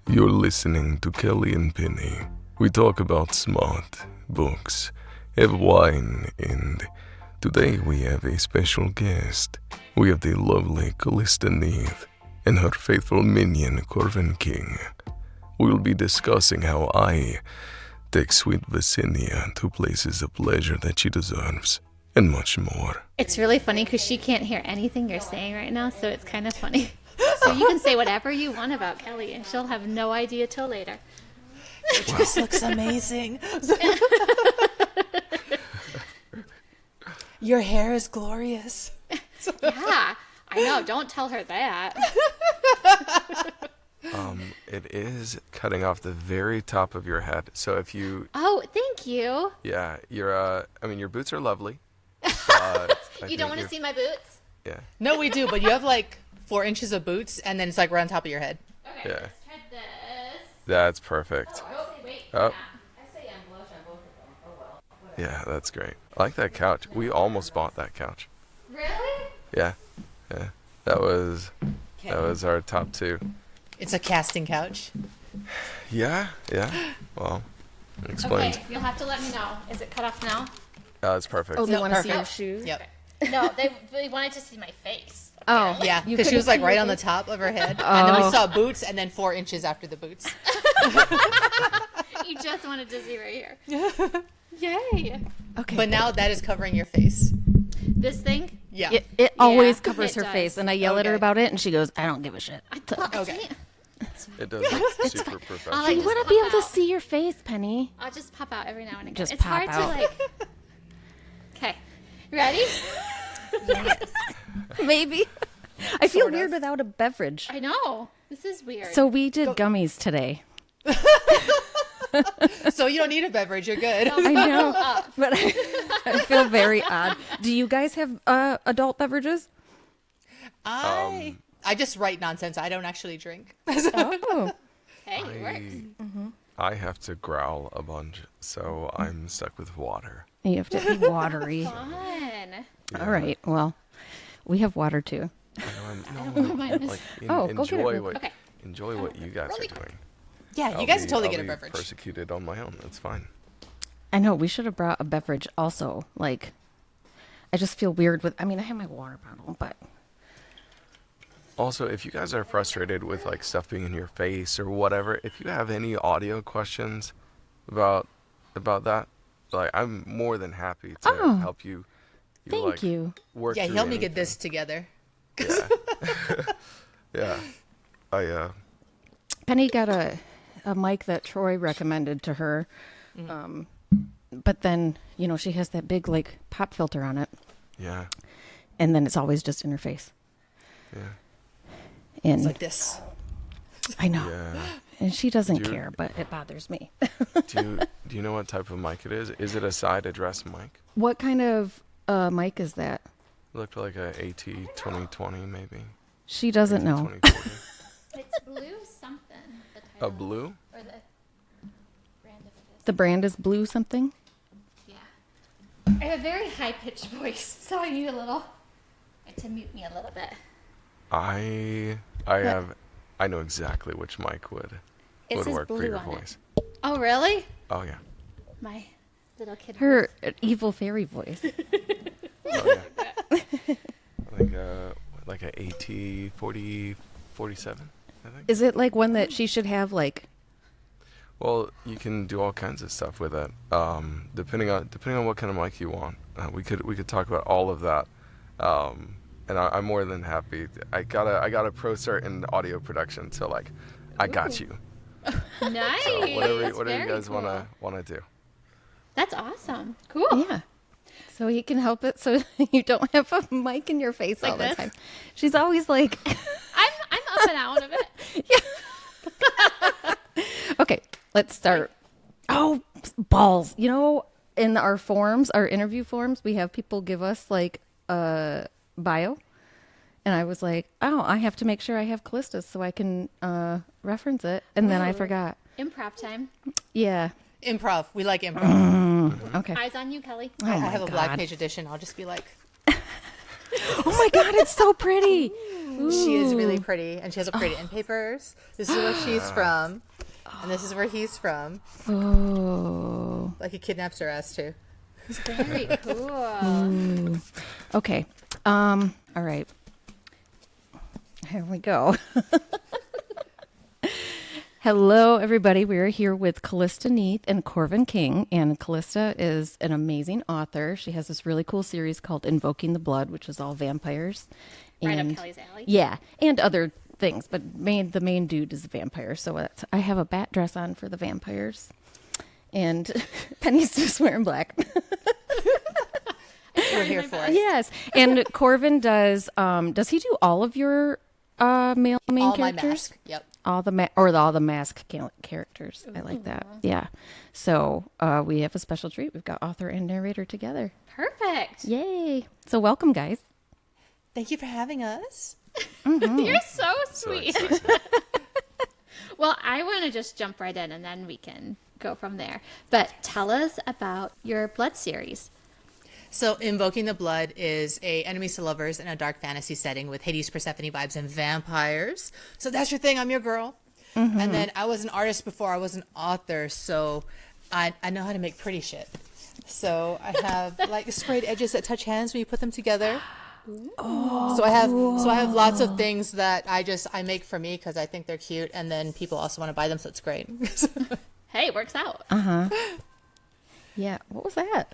You're listening to Kelly and Penny. We talk about smart books, have wine, and today we have a special guest. We have the lovely Kalista Neith and her faithful minion, Corvin King. We'll be discussing how I take sweet Vicinia to places of pleasure that she deserves, and much more. It's really funny because she can't hear anything you're saying right now, so it's kind of funny. So you can say whatever you want about Kelly, and she'll have no idea till later. This looks amazing. Your hair is glorious. Yeah, I know. Don't tell her that. It is cutting off the very top of your head. So if you... Oh, thank you. Yeah, your boots are lovely. But You don't want to see my boots? Yeah. No, we do, but you have like 4 inches of boots, and then it's like right on top of your head. Okay, Yeah. let's try this. That's perfect. Oh, wait. Oh. I say I'm blush on both of them. Oh, well. Whatever. Yeah, that's great. I like that couch. We almost bought that couch. Really? Yeah. That was our top 2. It's a casting couch. Yeah. Well, explains. Okay, you'll have to let me know. Is it cut off now? It's perfect. Oh, they No, want to see your perfect. shoes? Yep. No, they wanted to see my face. Oh, Yeah, You because she couldn't was like see right your on the face? top of her head, and then we saw boots, and then 4 inches after the boots. You just wanted to see right here. Yay. Okay. But now that is covering your face. This thing? Yeah. It always Yeah, covers it her does. face, and I yell at her Okay. about it, and she goes, I don't give a shit. Okay. It does look super professional. like You want to be able to see your face, Penny. I'll just pop out every now and again. Just it's pop hard out. to like. Okay, ready? Maybe. I feel Sort of. weird without a beverage. I know this is weird. So we did gummies today. So you don't need a beverage. You're good. I know, but I feel very odd. Do you guys have adult beverages? I just write nonsense. I don't actually drink. Oh, hey, it works. I have to growl a bunch, so I'm stuck with water. you have to be watery. Fun. All right. Well, we have water too. Oh, go get it enjoy real what Okay. enjoy what you guys are doing. Yeah, I'll you guys be- can totally I'll get a be beverage. Persecuted on my own. That's fine. I know we should have brought a beverage also. Like, I just feel weird with. I mean, I have my water bottle, but Also, if you guys are frustrated with like stuff being in your face or whatever, if you have any audio questions about that, like I'm more than happy to Oh, help you. thank like, you. Work Yeah, through help me get anything. this together. Yeah. I Penny got a mic that Troy recommended to her, but then she has that big like pop filter on it, yeah. and then it's always just in her face. Yeah. And It's like this. I know, Yeah. and she doesn't Do you- care, but it bothers me. Do you know what type of mic it is? Is it a side address mic? What kind of mic is that? Looked like a AT 2020 maybe. She doesn't know. 2040. It's blue something. The title A blue? or the brand of it The brand is blue something. is. Yeah. I have a very high pitched voice, so I need to mute me a little bit. I know exactly which mic would It says work for blue your on it. voice. Oh, really? Oh yeah. My little kid. Her evil fairy voice. Oh yeah. like a AT 47, I think. Is it like one that she should have like? Well, you can do all kinds of stuff with it. Depending on what kind of mic you want. We could talk about all of that. And I'm more than happy. I got a pro cert in audio production, so like, I got you. Nice. So whatever you Very guys cool. wanna do. That's awesome. Cool. Yeah. So he can help it so you don't have a mic in your face all Like the this? time. She's always like, I'm up and out of it. okay, let's start. Oh, balls. In our forms, our interview forms, we have people give us like a bio. And I was like, oh, I have to make sure I have Kalista's so I can reference it. And then I forgot. Improv time. Yeah. Improv. We like improv. Okay. Eyes on you, Kelly. I have a black God. page edition. I'll just be like, Oh my God, it's so pretty. She is really pretty, and she has upgraded end papers. This is where she's from, and this is where he's from. Oh. Like he kidnaps her ass too. Very cool. Okay. All right. Here we go. Hello, everybody. We are here with Kalista Neith and Corvin King. And Kalista is an amazing author. She has this really cool series called Invoking the Blood, which is all vampires. Right And, up Kelly's alley. yeah, and other things. But the main dude is a vampire. So I have a bat dress on for the vampires. And Penny's just wearing black. We're here for it. Yes. And Corvin does he do all of your male main All characters? my mask. Yep. All the mask characters. I like that. Yeah. So we have a special treat. We've got author and narrator together. Perfect. Yay! So welcome, guys. Thank you for having us. You're so So sweet. excited. Well, I want to just jump right in and then we can go from there. But tell us about your Blood series. So, Invoking the Blood is a enemies to lovers in a dark fantasy setting with Hades, Persephone vibes, and vampires. So that's your thing. I'm your girl. And then I was an artist before I was an author, so I know how to make pretty shit. So I have like sprayed edges that touch hands when you put them together. Oh, so I have lots of things that I make for me because I think they're cute, and then people also want to buy them, so it's great. Hey, it works out. Yeah. What was that?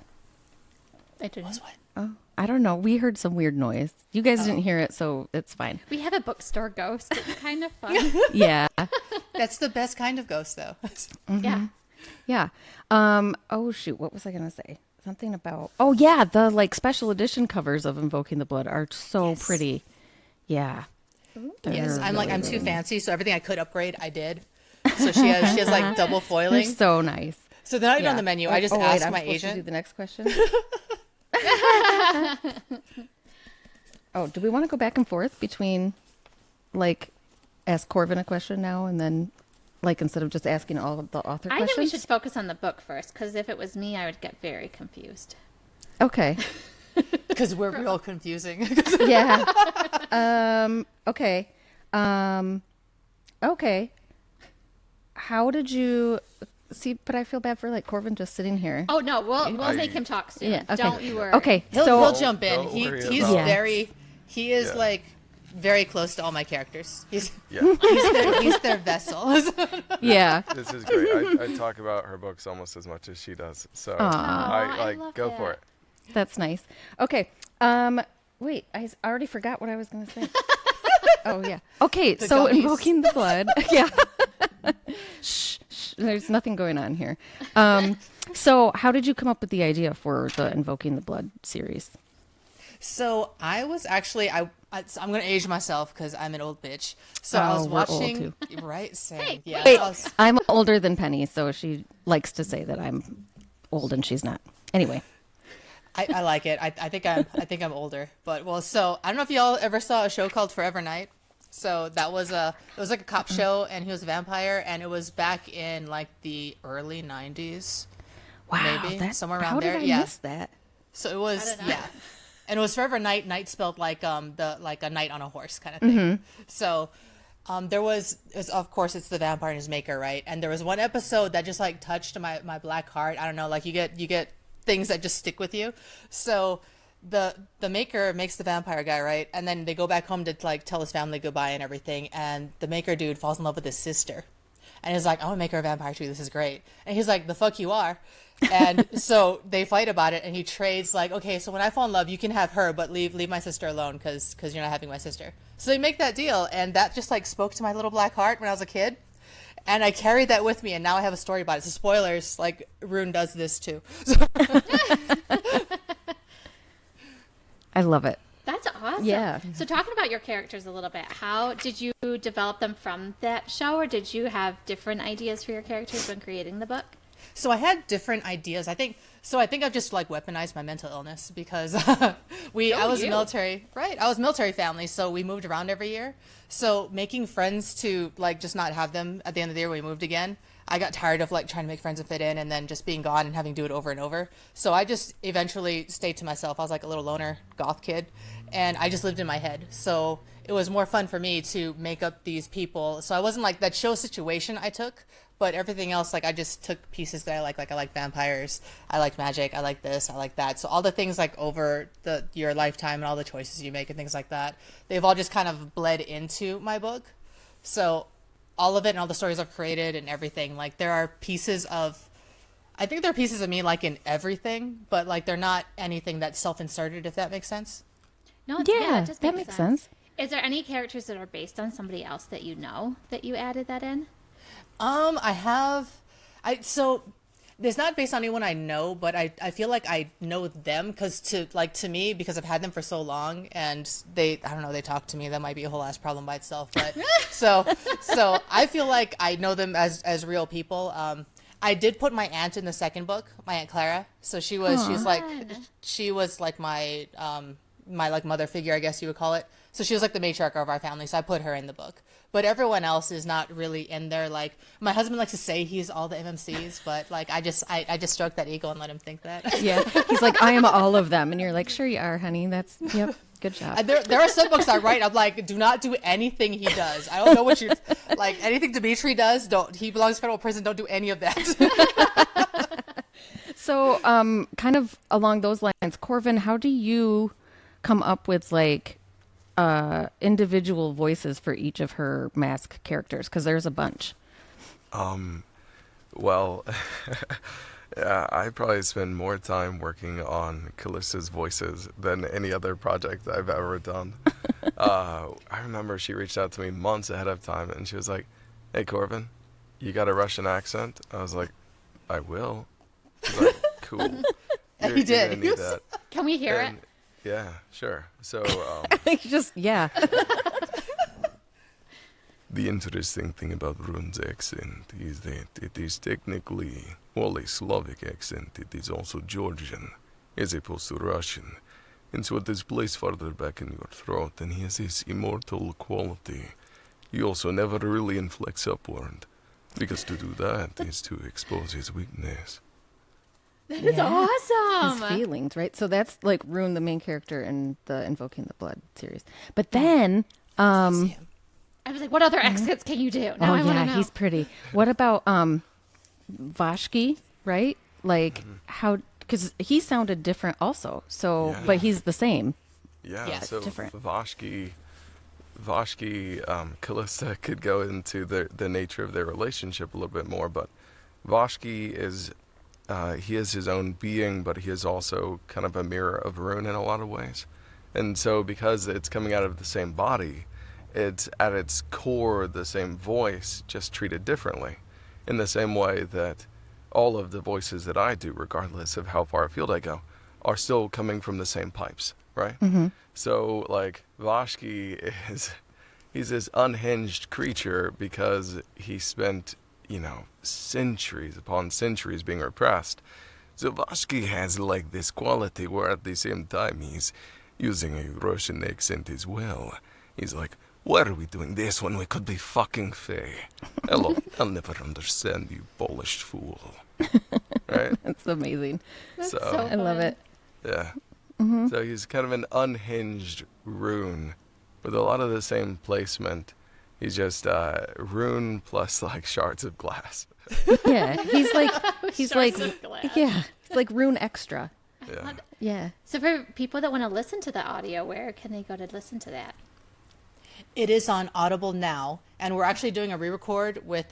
I don't know. Oh, I don't know. We heard some weird noise. You guys didn't hear it, so it's fine. We have a bookstore ghost. It's kind of fun. Yeah. That's the best kind of ghost, though. Yeah. Yeah. Oh shoot, what was I gonna say? Something about the like special edition covers of Invoking the Blood are so pretty. Yeah. Yes, I'm really, too really fancy, so everything I could upgrade, I did. So she has like double They're foiling. so nice. So they're not even on the menu. I just asked I'm my supposed to do agent. the next question. Oh, do we want to go back and forth between like ask Corvin a question now and then like instead of just asking all of the author I questions? think we should focus on the book first, because if it was me, I would get very confused. Okay. Because we're real confusing. Yeah. Okay. Okay. How did you see? But I feel bad for like Corvin just sitting here. Oh, no, we'll make him talk soon. Yeah, okay. Don't you worry. Okay. He'll So jump in. Don't worry He's about very. He is Yeah. like very close to all my characters. He's Yeah, he's their vessel. yeah. this is great. I talk about her books almost as much as she does. So I I love go it. for it. That's nice. Okay. Wait, I already forgot what I was going to say. Oh yeah. Okay, so gummies. Invoking the Blood. Yeah. Shh, shh. There's nothing going on here. So how did you come up with the idea for the Invoking the Blood series? So I was actually I'm gonna age myself because I'm an old bitch. So I Oh, was we're old, watching. Right. Same. Hey, Yeah. Wait, I was- I'm older than Penny, so she likes to say that I'm old and she's not. Anyway. I like it. I think I'm older. But well, so I don't know if y'all ever saw a show called Forever Night. So it was like a cop show, and he was a vampire, and it was back in like the early 90s. Wow. Maybe, somewhere around how there, Did I yeah. miss that? So it was don't know. yeah. And it was Forever Night. Night spelled like a knight on a horse kind of thing. So of course it's the vampire and his maker, right? And there was one episode that just like touched my black heart. I don't know, like you get things that just stick with you. So the maker makes the vampire guy, right? And then they go back home to like tell his family goodbye and everything. And the maker dude falls in love with his sister. And he's like, I want to make her a vampire too. This is great. And he's like, the fuck you are. And so they fight about it, and he trades like, okay, so when I fall in love, you can have her, but leave my sister alone because you're not having my sister. So they make that deal, and that just like spoke to my little black heart when I was a kid. And I carried that with me, and now I have a story about it. So spoilers, like Rune does this too. I love it. That's awesome. Yeah. So talking about your characters a little bit, how did you develop them from that show, or did you have different ideas for your characters when creating the book? So I had different ideas. I think I've just like weaponized my mental illness because I was military, right? I was military family, so we moved around every year. So making friends to like just not have them at the end of the year when we moved again, I got tired of like trying to make friends and fit in and then just being gone and having to do it over and over. So I just eventually stayed to myself. I was like a little loner goth kid and I just lived in my head. So it was more fun for me to make up these people. So I wasn't like that show situation I took, but everything else, like I just took pieces that I like I like vampires, I like magic, I like this, I like that. So all the things like over your lifetime and all the choices you make and things like that, they've all just kind of bled into my book. So all of it and all the stories I've created and everything, like I think there are pieces of me like in everything, but like they're not anything that's self-inserted, if that makes sense. No, Yeah, it just that makes sense. Is there any characters that are based on somebody else that you know that you added that in? So it's not based on anyone I know, but I feel like I know them to me, because I've had them for so long and I don't know, they talk to me. That might be a whole ass problem by itself. But so I feel like I know them as real people. I did put my aunt in the second book, my Aunt Clara. So she was like my like mother figure, I guess you would call it. So she was like the matriarch of our family. So I put her in the book. But everyone else is not really in there. Like my husband likes to say he's all the MMCs, but like I just stroke that ego and let him think that. Yeah, he's like, I am all of them, and you're like, sure you are, honey. That's good job. There are some books I write. I'm like, do not do anything he does. I don't know what you like. Anything Dimitri does, don't. He belongs to federal prison. Don't do any of that. So, kind of along those lines, Corvin, how do you come up with like individual voices for each of her mask characters? Because there's a bunch. Well, yeah, I probably spend more time working on Kalista's voices than any other project I've ever done. I remember she reached out to me months ahead of time, and she was like, "Hey, Corvin, you got a Russian accent?" I was like, "I will." She's like, "Cool." He did. You're gonna need that. Can we hear it? Yeah, sure. So, Yeah. the interesting thing about Rune's accent is that it is technically, well, a Slavic accent. It is also Georgian, as opposed to Russian. And so it is placed further back in your throat, and he has this immortal quality. He also never really inflects upward, because to do that is to expose his weakness. That's awesome. His feelings, right? So that's like Rune, the main character in the Invoking the Blood series. But then, I was like, what other accents can you do? Now I want to know. he's pretty. What about Vashki, right? Like how? Because he sounded different also. So, Yeah. but he's the same. Yeah, so different. Vashki, Kalista could go into the nature of their relationship a little bit more, but Vashki is, he is his own being, but he is also kind of a mirror of Rune in a lot of ways. And so because it's coming out of the same body, it's at its core the same voice, just treated differently. In the same way that all of the voices that I do, regardless of how far afield I go, are still coming from the same pipes, right? Mm-hmm. So, like, Vashki he's this unhinged creature because he spent, centuries upon centuries being repressed. So Vashki has, like, this quality where at the same time he's using a Russian accent as well. He's like, why are we doing this when we could be fucking Fae? Hello, I'll never understand you, Polish fool. Right? That's amazing. So I love it. Yeah. Mm-hmm. So he's kind of an unhinged Rune with a lot of the same placement. He's just Rune plus like shards of glass. Yeah, he's like Shards of glass. yeah, it's like Rune extra. Yeah. Yeah. So for people that want to listen to the audio, where can they go to listen to that? It is on Audible now, and we're actually doing a re-record with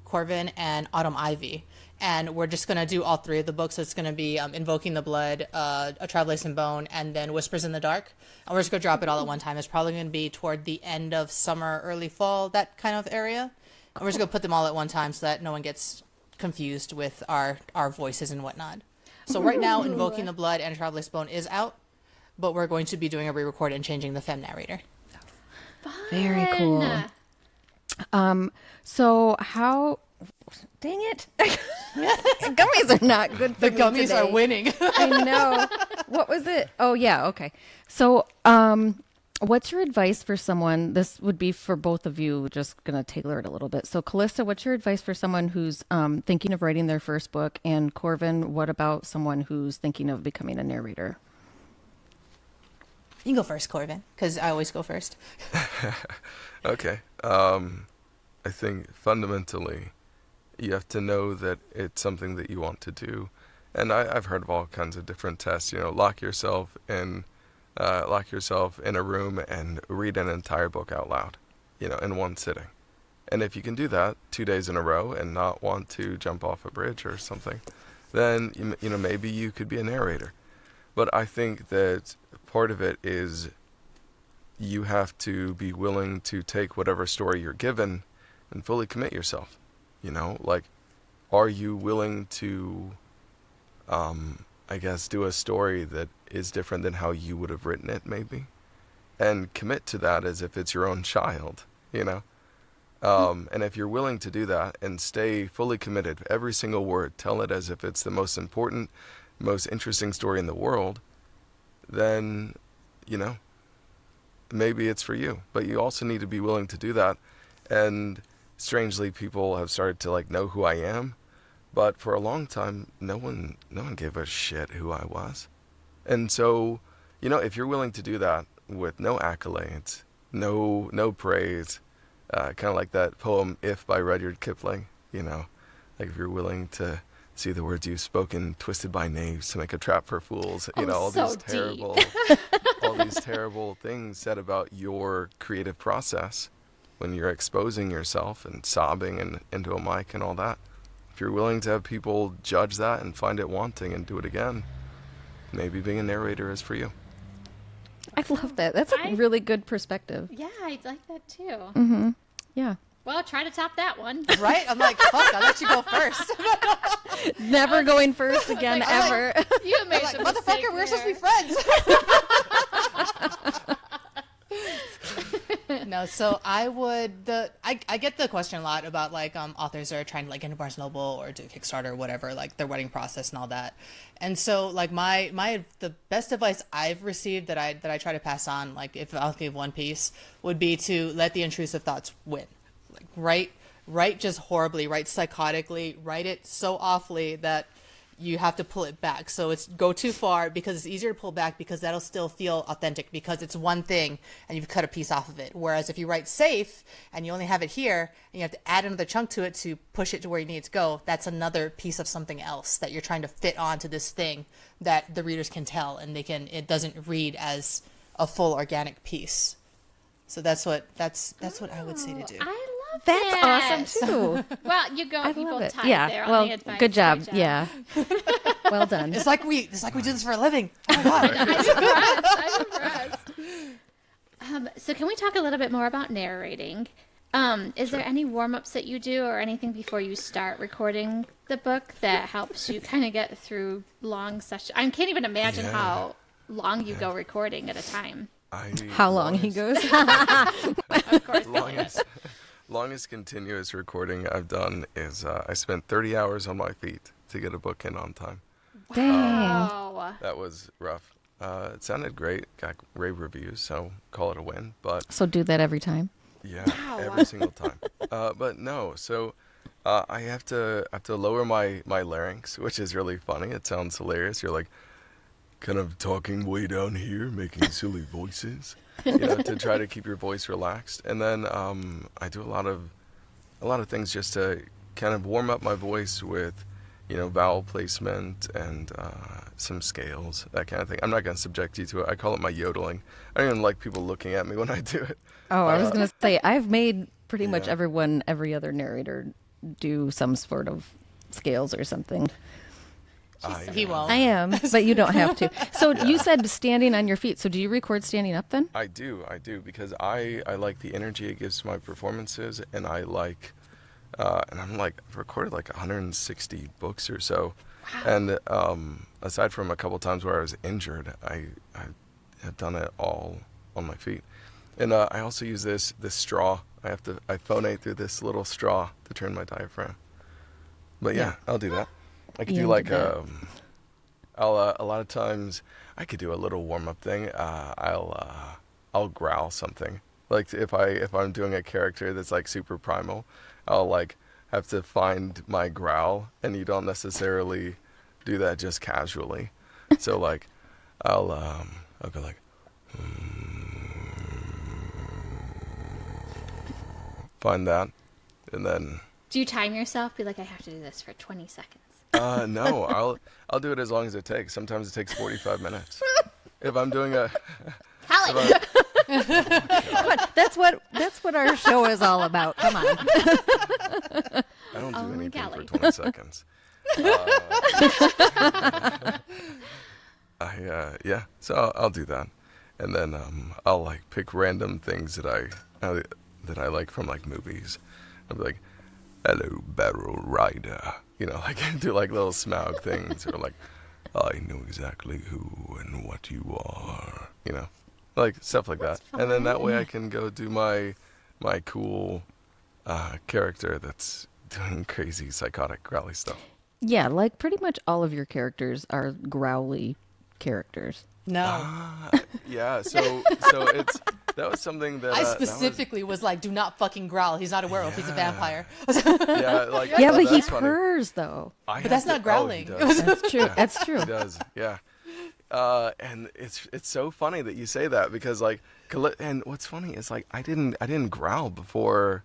Corvin and Autumn Ivy, and we're just going to do all three of the books. So it's going to be Invoking the Blood, A Travelers in Bone, and then Whispers in the Dark. And we're just going to drop it all at one time. It's probably going to be toward the end of summer, early fall, that kind of area. And we're just going to put them all at one time so that no one gets confused with our voices and whatnot. So right now, Invoking the Blood and A Traveler's Bone is out, but we're going to be doing a re-record and changing the fem narrator. Very cool. So how Dang it. Gummies are not good for The me gummies today. are winning. I know. What was it? Oh, yeah. Okay. So, what's your advice for someone? This would be for both of you, just going to tailor it a little bit. So, Kalista, what's your advice for someone who's thinking of writing their first book? And Corvin, what about someone who's thinking of becoming a narrator? You can go first, Corvin, because I always go first. Okay. I think fundamentally, you have to know that it's something that you want to do. And I've heard of all kinds of different tests. Lock yourself in a room and read an entire book out loud, in one sitting. And if you can do that 2 days in a row and not want to jump off a bridge or something, then maybe you could be a narrator. But I think that part of it is you have to be willing to take whatever story you're given and fully commit yourself. Are you willing to, I guess, do a story that is different than how you would have written it, maybe? And commit to that as if it's your own child, And if you're willing to do that and stay fully committed, every single word, tell it as if it's the most important, most interesting story in the world, then, maybe it's for you. But you also need to be willing to do that. And strangely, people have started to know who I am. But for a long time, no one gave a shit who I was. And so, if you're willing to do that with no accolades, no praise, kind of like that poem "If" by Rudyard Kipling, if you're willing to see the words you've spoken twisted by knaves to make a trap for fools, all so these terrible, all these terrible things said about your creative process when you're exposing yourself and sobbing into a mic and all that. If you're willing to have people judge that and find it wanting and do it again, maybe being a narrator is for you. I love that. That's a really good perspective. Yeah, I like that too. Mm-hmm. Yeah. Well, try to top that one. Right? I'm like, fuck, I'll let you go first. Never going first again, ever. You made I'm some like, mistake motherfucker, we're supposed to be friends. No, so I get the question a lot about authors that are trying to get into Barnes Noble or do Kickstarter or whatever, their wedding process and all that. And so the best advice I've received that I try to pass on, if I'll give one piece, would be to let the intrusive thoughts win. Write just horribly, write psychotically, write it so awfully that you have to pull it back. So it's go too far because it's easier to pull back because that'll still feel authentic because it's one thing and you've cut a piece off of it. Whereas if you write safe and you only have it here and you have to add another chunk to it to push it to where you need it to go, that's another piece of something else that you're trying to fit onto this thing that the readers can tell and it doesn't read as a full organic piece. So that's what I would say to do. I love That's that. awesome too. Well, you love both it. tied Yeah. there Well, on the advice. good job. Yeah. Well done. It's like we do this for a living. Oh my God. I'm impressed. So can we talk a little bit more about narrating? Is there any warm-ups that you do or anything before you start recording the book that helps you kind of get through long sessions? I can't even imagine how long you go recording at a time. How long he goes? Of course. Longest continuous recording I've done is I spent 30 hours on my feet to get a book in on time. Dang. Wow. That was rough. It sounded great, got rave reviews, so call it a win. But So do that every time? yeah, every single time. But no, so I have to lower my larynx, which is really funny. It sounds hilarious. You're kind of talking way down here, making silly voices, to try to keep your voice relaxed. And then I do a lot of things just to kind of warm up my voice with, vowel placement and some scales, that kind of thing. I'm not going to subject you to it. I call it my yodeling. I don't even like people looking at me when I do it. Oh, I was going to say, I've made pretty much every other narrator do some sort of scales or something. He won't. I am, but you don't have to. So you said standing on your feet. So do you record standing up then? I do, because I like the energy it gives to my performances, and I like, and I've recorded 160 books or so. Wow. And aside from a couple times where I was injured, I have done it all on my feet. And I also use this straw. I phonate through this little straw to turn my diaphragm. But yeah, I'll do that. I could Yeah, do do like that. a lot of times I could do a little warm up thing. I'll growl something. Like if I'm doing a character that's like super primal, I'll like have to find my growl, and you don't necessarily do that just casually. So like I'll go like find that, and then Do you time yourself? Be like, I have to do this for 20 seconds. no, I'll do it as long as it takes. Sometimes it takes 45 minutes. If I'm doing a Hallie! Come on, that's what our show is all about. Come on. I don't do Only anything Galley. for 20 seconds. Yeah, so I'll do that, and then I'll like pick random things that I like from like movies. I'll be like, "Hello, Barrel Rider," like do like little Smaug things, or like, "I know exactly who and what you are," like stuff like that. And then that way I can go do my cool character that's doing crazy psychotic growly stuff. Yeah, like pretty much all of your characters are growly characters. No. Yeah, so that was something that I specifically was like, do not fucking growl. He's not a werewolf. He's a vampire. yeah, like Yeah, but he that's funny. purrs though. But that's not growling. That's true. Yeah. That's true. He does, yeah. And it's so funny that you say that, because like, and what's funny is like I didn't growl before.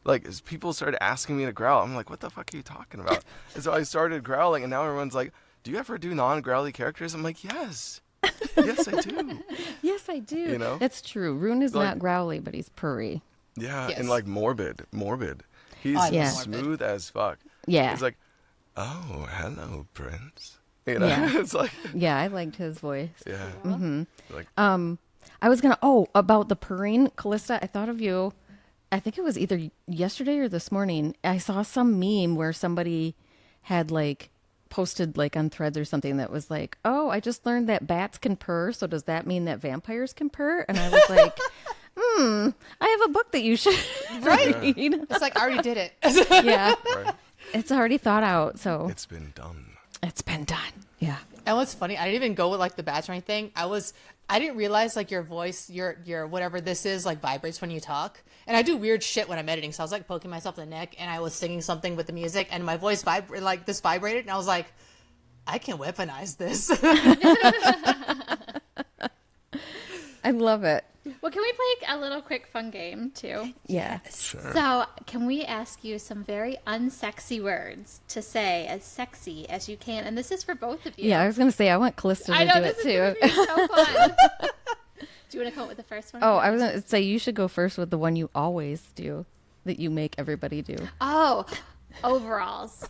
Like, as people started asking me to growl, I'm like, what the fuck are you talking about? And so I started growling, and now everyone's like, do you ever do non-growly characters? I'm like, yes. Yes, I do. Yes, I do. You know? That's true. Rune is Like- not growly, but he's purry. Yeah, Yes. and like morbid. He's I love Yeah. smooth as fuck. Yeah. He's like, oh, hello, Prince. Yeah. It's like, Yeah, I liked his voice. yeah. Like, I was gonna. About the purring, Kalista. I thought of you. I think it was either yesterday or this morning. I saw some meme where somebody had like posted like on Threads or something that was like, "Oh, I just learned that bats can purr. So does that mean that vampires can purr?" And I was like, I have a book that you should read. It's like, I already did it. Yeah, right. it's already thought out. So It's been done. it's been done. Yeah. And what's funny, I didn't even go with like the bats or anything. I didn't realize like your voice, your whatever this is, like vibrates when you talk. And I do weird shit when I'm editing. So I was like poking myself in the neck, and I was singing something with the music, and my voice vibrated, and I was like, I can weaponize this. I love it. Well, can we play a little quick fun game, too? Yeah. Sure. So, can we ask you some very unsexy words to say as sexy as you can? And this is for both of you. Yeah, I was gonna say I want Kalista I to know, do this it is going too. to be so fun. Do you want to come up with the first one? Oh, I was gonna say you should go first with the one you always do, that you make everybody do. Oh, overalls.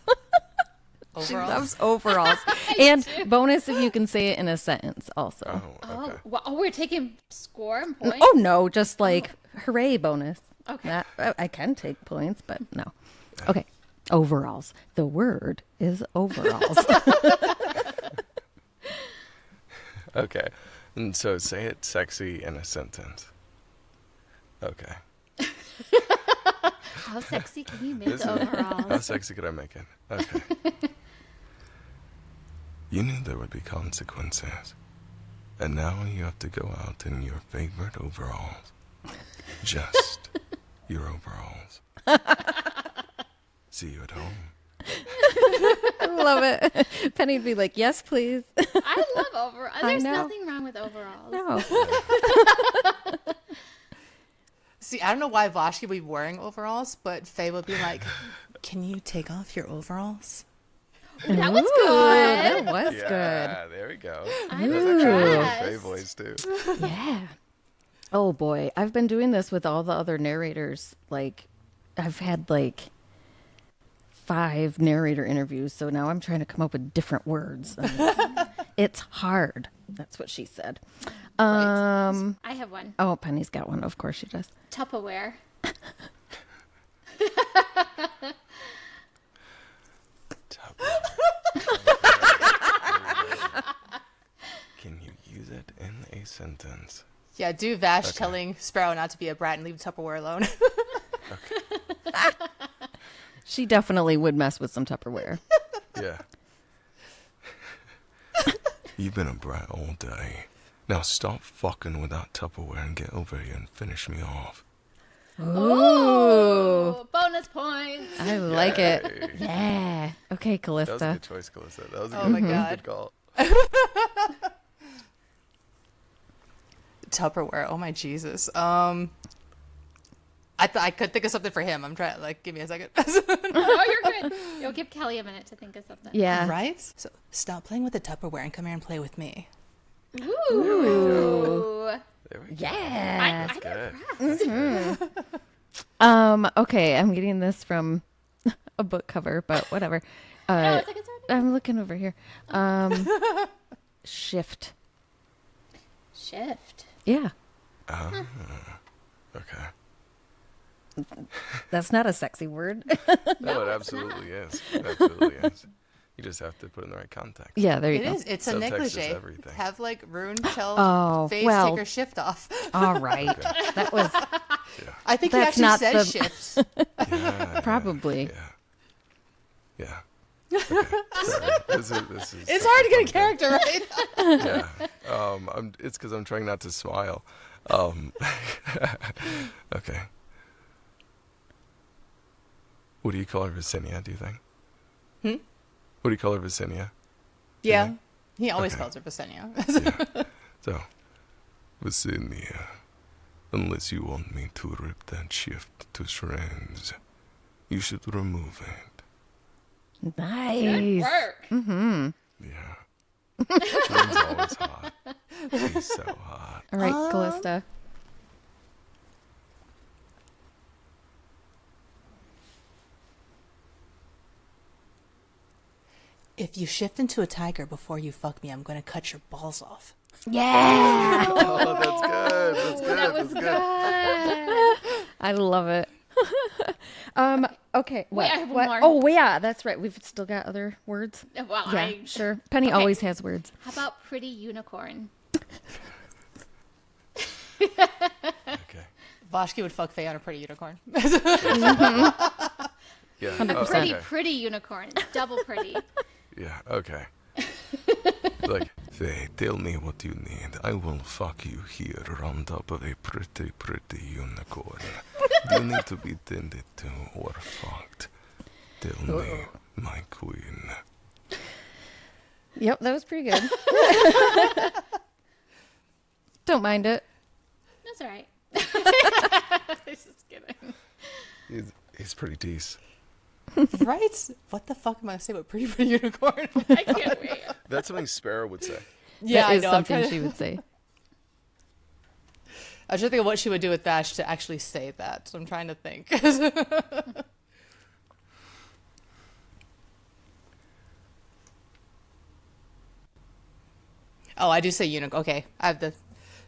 She Overall. loves overalls. And bonus if you can say it in a sentence also. Oh, okay. We're taking score and points? Oh no, just like hooray bonus. Okay. Not, I can take points, but no. Okay. Overalls. The word is overalls. Okay. And so say it sexy in a sentence. Okay. How sexy can you make This is- How overalls? sexy could I make it? Okay. You knew there would be consequences. And now you have to go out in your favorite overalls. Just your overalls. See you at home. I love it. Penny'd be like, yes, please. I love overalls. There's know. nothing wrong with overalls. No. See, I don't know why Vashti would be wearing overalls, but Faye would be like, can you take off your overalls? That was Ooh, good. That was Yeah, there we go. I'm That's actually a impressed. Faye voice too. good. Yeah. Oh boy. I've been doing this with all the other narrators. Like, I've had like 5 narrator interviews, so now I'm trying to come up with different words. It's hard. That's what she said. I have one. Oh, Penny's got one. Of course she does. Tupperware. Can you use it in a sentence? Yeah, do Vash telling Sparrow not to be a brat and leave Tupperware alone. She definitely would mess with some Tupperware. Yeah. You've been a brat all day. Now stop fucking with that Tupperware and get over here and finish me off. Ooh, bonus points. I like it. Yay. Yeah. Okay, That was a Kalista. good choice, Kalista. That was a Oh good, my God. good call. Tupperware. Oh my Jesus. I could think of something for him. I'm trying. Like, give me a second. Oh, you're good. You'll give Kelly a minute to think of something. Yeah. Right? So stop playing with the Tupperware and come here and play with me. Ooh. There we go. Yeah. I'm impressed. Okay, I'm getting this from a book cover, but whatever. No, it's like it's already... I'm looking over here. Shift. Shift. Yeah. Okay. That's not a sexy word. No, it absolutely is. It absolutely is. You just have to put it in the right context. Yeah, there you It go. is. It's a Subtext is negligee. everything. Have like Rune tell Oh, face well. take her shift off. All right. That was I think That's he not actually says the- shift. Yeah, probably. Yeah. Okay. Sorry. This is It's such hard to get a fun character right. game. Yeah. It's because I'm trying not to smile. Okay. What do you call her, Visinia, do you think? What do you call her, Visinia? Yeah. He always Okay. calls her Visenia. Yeah. So, Visinia, unless you want me to rip that shift to shreds, you should remove it. Nice. Work. Yeah. He's always hot. He's so hot. All right, Kalista. If you shift into a tiger before you fuck me, I'm going to cut your balls off. Yeah. Oh, that's good. That's good. That was that's good. I love it. Okay. What? Wait, I have one what? more. Oh, yeah, that's right. We've still got other words. Well, Yeah, sure. Penny Okay. always has words. How about pretty unicorn? Okay. Vashki would fuck Faye on a pretty unicorn. Yeah. 100%. Pretty unicorn. It's double pretty. Yeah, okay. Like, Faye, tell me what you need. I will fuck you here on top of a pretty, pretty unicorn. Do you need to be tended to or fucked? Tell me, my queen. Yep, that was pretty good. Don't mind it. That's all right. Just kidding. He's pretty decent. Right? What the fuck am I going to say about pretty unicorn? I can't wait. That's something Sparrow would say. Yeah, That I is know. I'm something trying she to, would say. I was trying to think of what she would do with Vash to actually say that. So I'm trying to think. Oh, I do say unicorn. Okay, I have the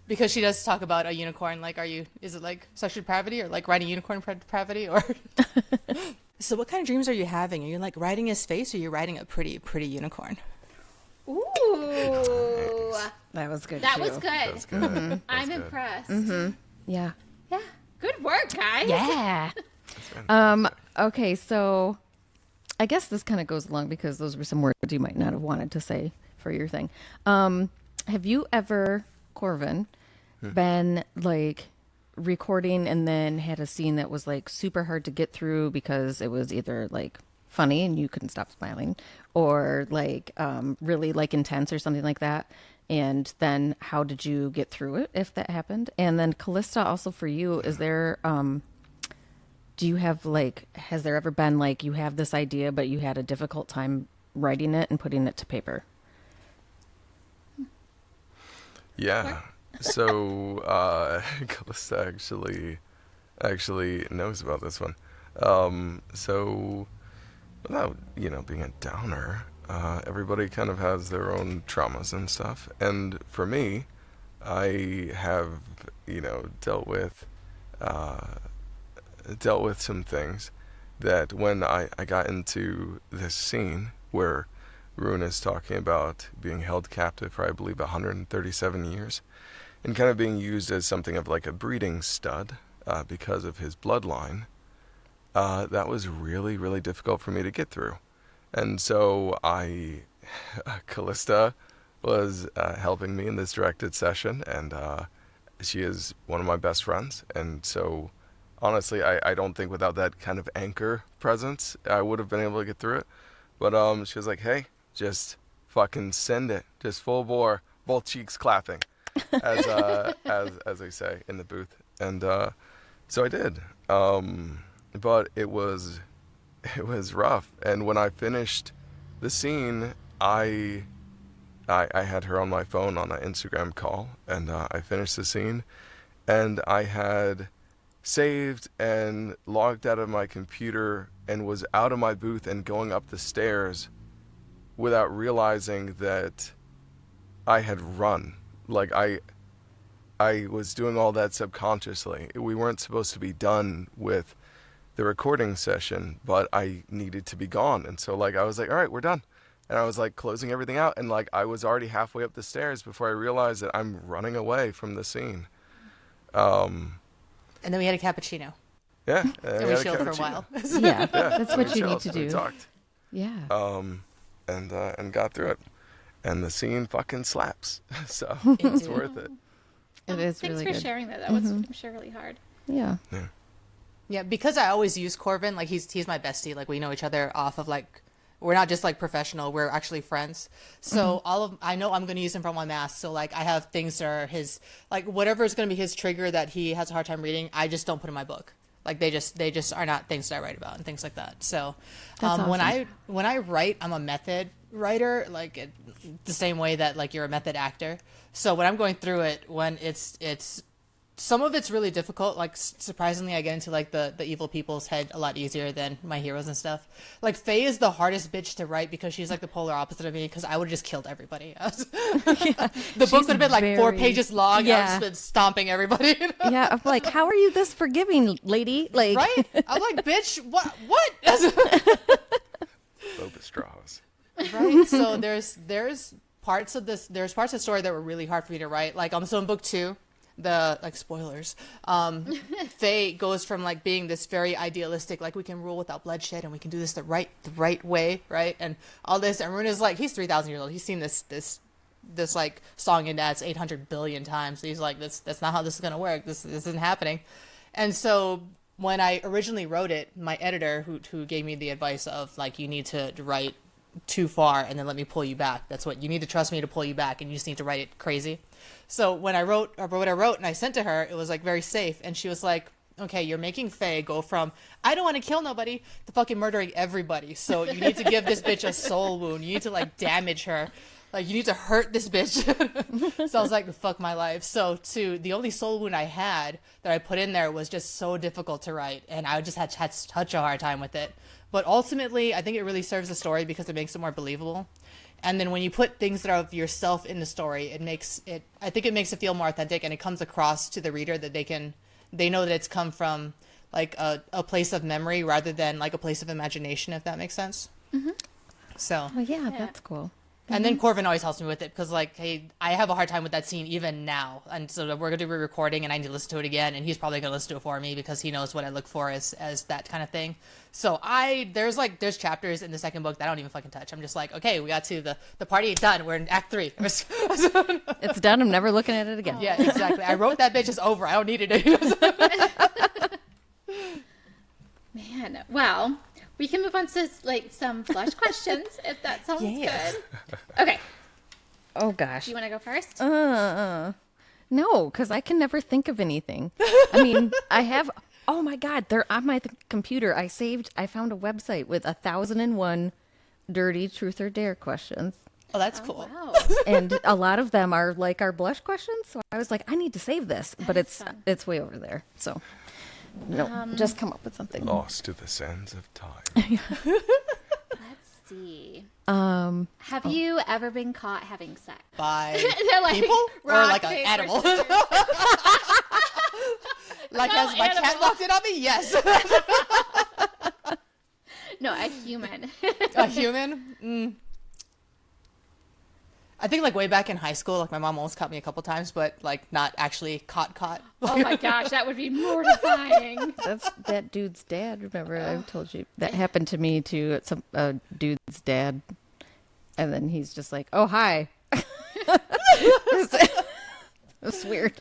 because she does talk about a unicorn. Like, is it like sexual depravity or like riding unicorn depravity or? So, what kind of dreams are you having? Are you like riding his face, or are you riding a pretty, pretty unicorn? Ooh. That was good, That too. was good. That's good. I'm That's good. impressed. Yeah. Yeah. Good work, guys. Yeah. Fantastic. Okay, so I guess this kind of goes along because those were some words you might not have wanted to say for your thing. Have you ever, Corvin, been like recording and then had a scene that was like super hard to get through because it was either like funny and you couldn't stop smiling or like really like intense or something like that? And then how did you get through it if that happened? And then Kalista, also for you, is there do you have like, has there ever been like you have this idea but you had a difficult time writing it and putting it to paper? Yeah. So, Kalista actually knows about this one. So, without, being a downer, everybody kind of has their own traumas and stuff. And for me, I have, dealt with some things that when I got into this scene where Rune is talking about being held captive for, I believe, 137 years, and kind of being used as something of like a breeding stud because of his bloodline. that was really, really difficult for me to get through. And so Kalista was helping me in this directed session, and she is one of my best friends. And so, honestly, I don't think without that kind of anchor presence, I would have been able to get through it. But she was like, hey, just fucking send it. Just full bore, both cheeks clapping, as they say in the booth. And so I did. But it was rough. And when I finished the scene, I had her on my phone on an Instagram call, and I finished the scene, and I had saved and logged out of my computer and was out of my booth and going up the stairs without realizing that I had run. Like, I was doing all that subconsciously. We weren't supposed to be done with the recording session, but I needed to be gone. And so, like, I was like, all right, we're done. And I was, like, closing everything out. And, like, I was already halfway up the stairs before I realized that I'm running away from the scene. And then we had a cappuccino. Yeah. And we chilled for a while. Yeah, that's what you need to do. We talked. Yeah. And got through it. And the scene fucking slaps. So it's worth it. It is Thanks really for good. sharing that. That was, I'm sure, really hard. Yeah. Yeah, because I always use Corvin. Like, he's my bestie. Like, we know each other off of, like, we're not just like professional, we're actually friends. So I know I'm going to use him for one mask. So, like, I have things that are his, like, whatever is going to be his trigger that he has a hard time reading, I just don't put in my book. Like, they just are not things that I write about and things like that. So That's awesome. when I write, I'm a method writer, like the same way that, like, you're a method actor. So when I'm going through it, when it's some of it's really difficult. Like, surprisingly, I get into, like, the evil people's head a lot easier than my heroes and stuff. Like, Faye is the hardest bitch to write because she's, like, the polar opposite of me, because I would have just killed everybody. The book would have been, like, 4 pages long. Yeah. I would have just been stomping everybody. Yeah, I'm like, how are you this forgiving, lady? Like, right? I'm like, bitch, what? Boba straws. Right? So there's parts of the story that were really hard for me to write. Like, so in book 2, the, like, spoilers, Faye goes from, like, being this very idealistic, like, we can rule without bloodshed and we can do this the right way, right, and all this, and Runa's like, he's 3,000 years old, he's seen this like song and dance 800 billion times. He's like, that's not how this is gonna work. This isn't happening. And so when I originally wrote it, my editor, who gave me the advice of, like, you need to write too far and then let me pull you back. That's what you need to trust me to pull you back, and you just need to write it crazy. So when I wrote what I wrote and I sent to her, it was, like, very safe. And she was like, okay, you're making Faye go from, I don't want to kill nobody, to fucking murdering everybody. So you need to give this bitch a soul wound. You need to, like, damage her. Like, you need to hurt this bitch. So I was like, fuck my life. So the only soul wound I had that I put in there was just so difficult to write. And I just had such a hard time with it. But ultimately, I think it really serves the story because it makes it more believable. And then when you put things that are of yourself in the story, I think it makes it feel more authentic, and it comes across to the reader that they know that it's come from, like, a place of memory rather than, like, a place of imagination, if that makes sense. Mm-hmm. So. oh yeah, that's cool. And then Corvin always helps me with it because, like, hey, I have a hard time with that scene even now. And so we're going to be recording and I need to listen to it again. And he's probably going to listen to it for me because he knows what I look for as that kind of thing. So there's chapters in the second book that I don't even fucking touch. I'm just like, okay, we got to the party done. We're in Act 3. It's done. I'm never looking at it again. Yeah, exactly. I wrote that bitch. It's over. I don't need it. Man, well, we can move on to, like, some flush questions if that sounds Yes. good. Okay. Oh gosh. Do you want to go first? No, because I can never think of anything. I mean, I have. Oh my God, they're on my computer. I found a website with 1,001 dirty truth or dare questions. Oh, that's cool. Wow. And a lot of them are like our blush questions. So I was like, I need to save this, but is fun. it's way over there. So no, just come up with something. Lost to the sands of time. Let's see. Have you ever been caught having sex? By They're like, people or rock, like an paper, animal? scissors. Like, No, has my cat animal. walked in on me? Yes. No, a human. A human? I think like way back in high school, like my mom almost caught me a couple times, but like not actually caught. Oh my gosh, that would be mortifying. That's that dude's dad. Remember, I told you that happened to me too. Some dude's dad, and then he's just like, "Oh, hi." It's weird.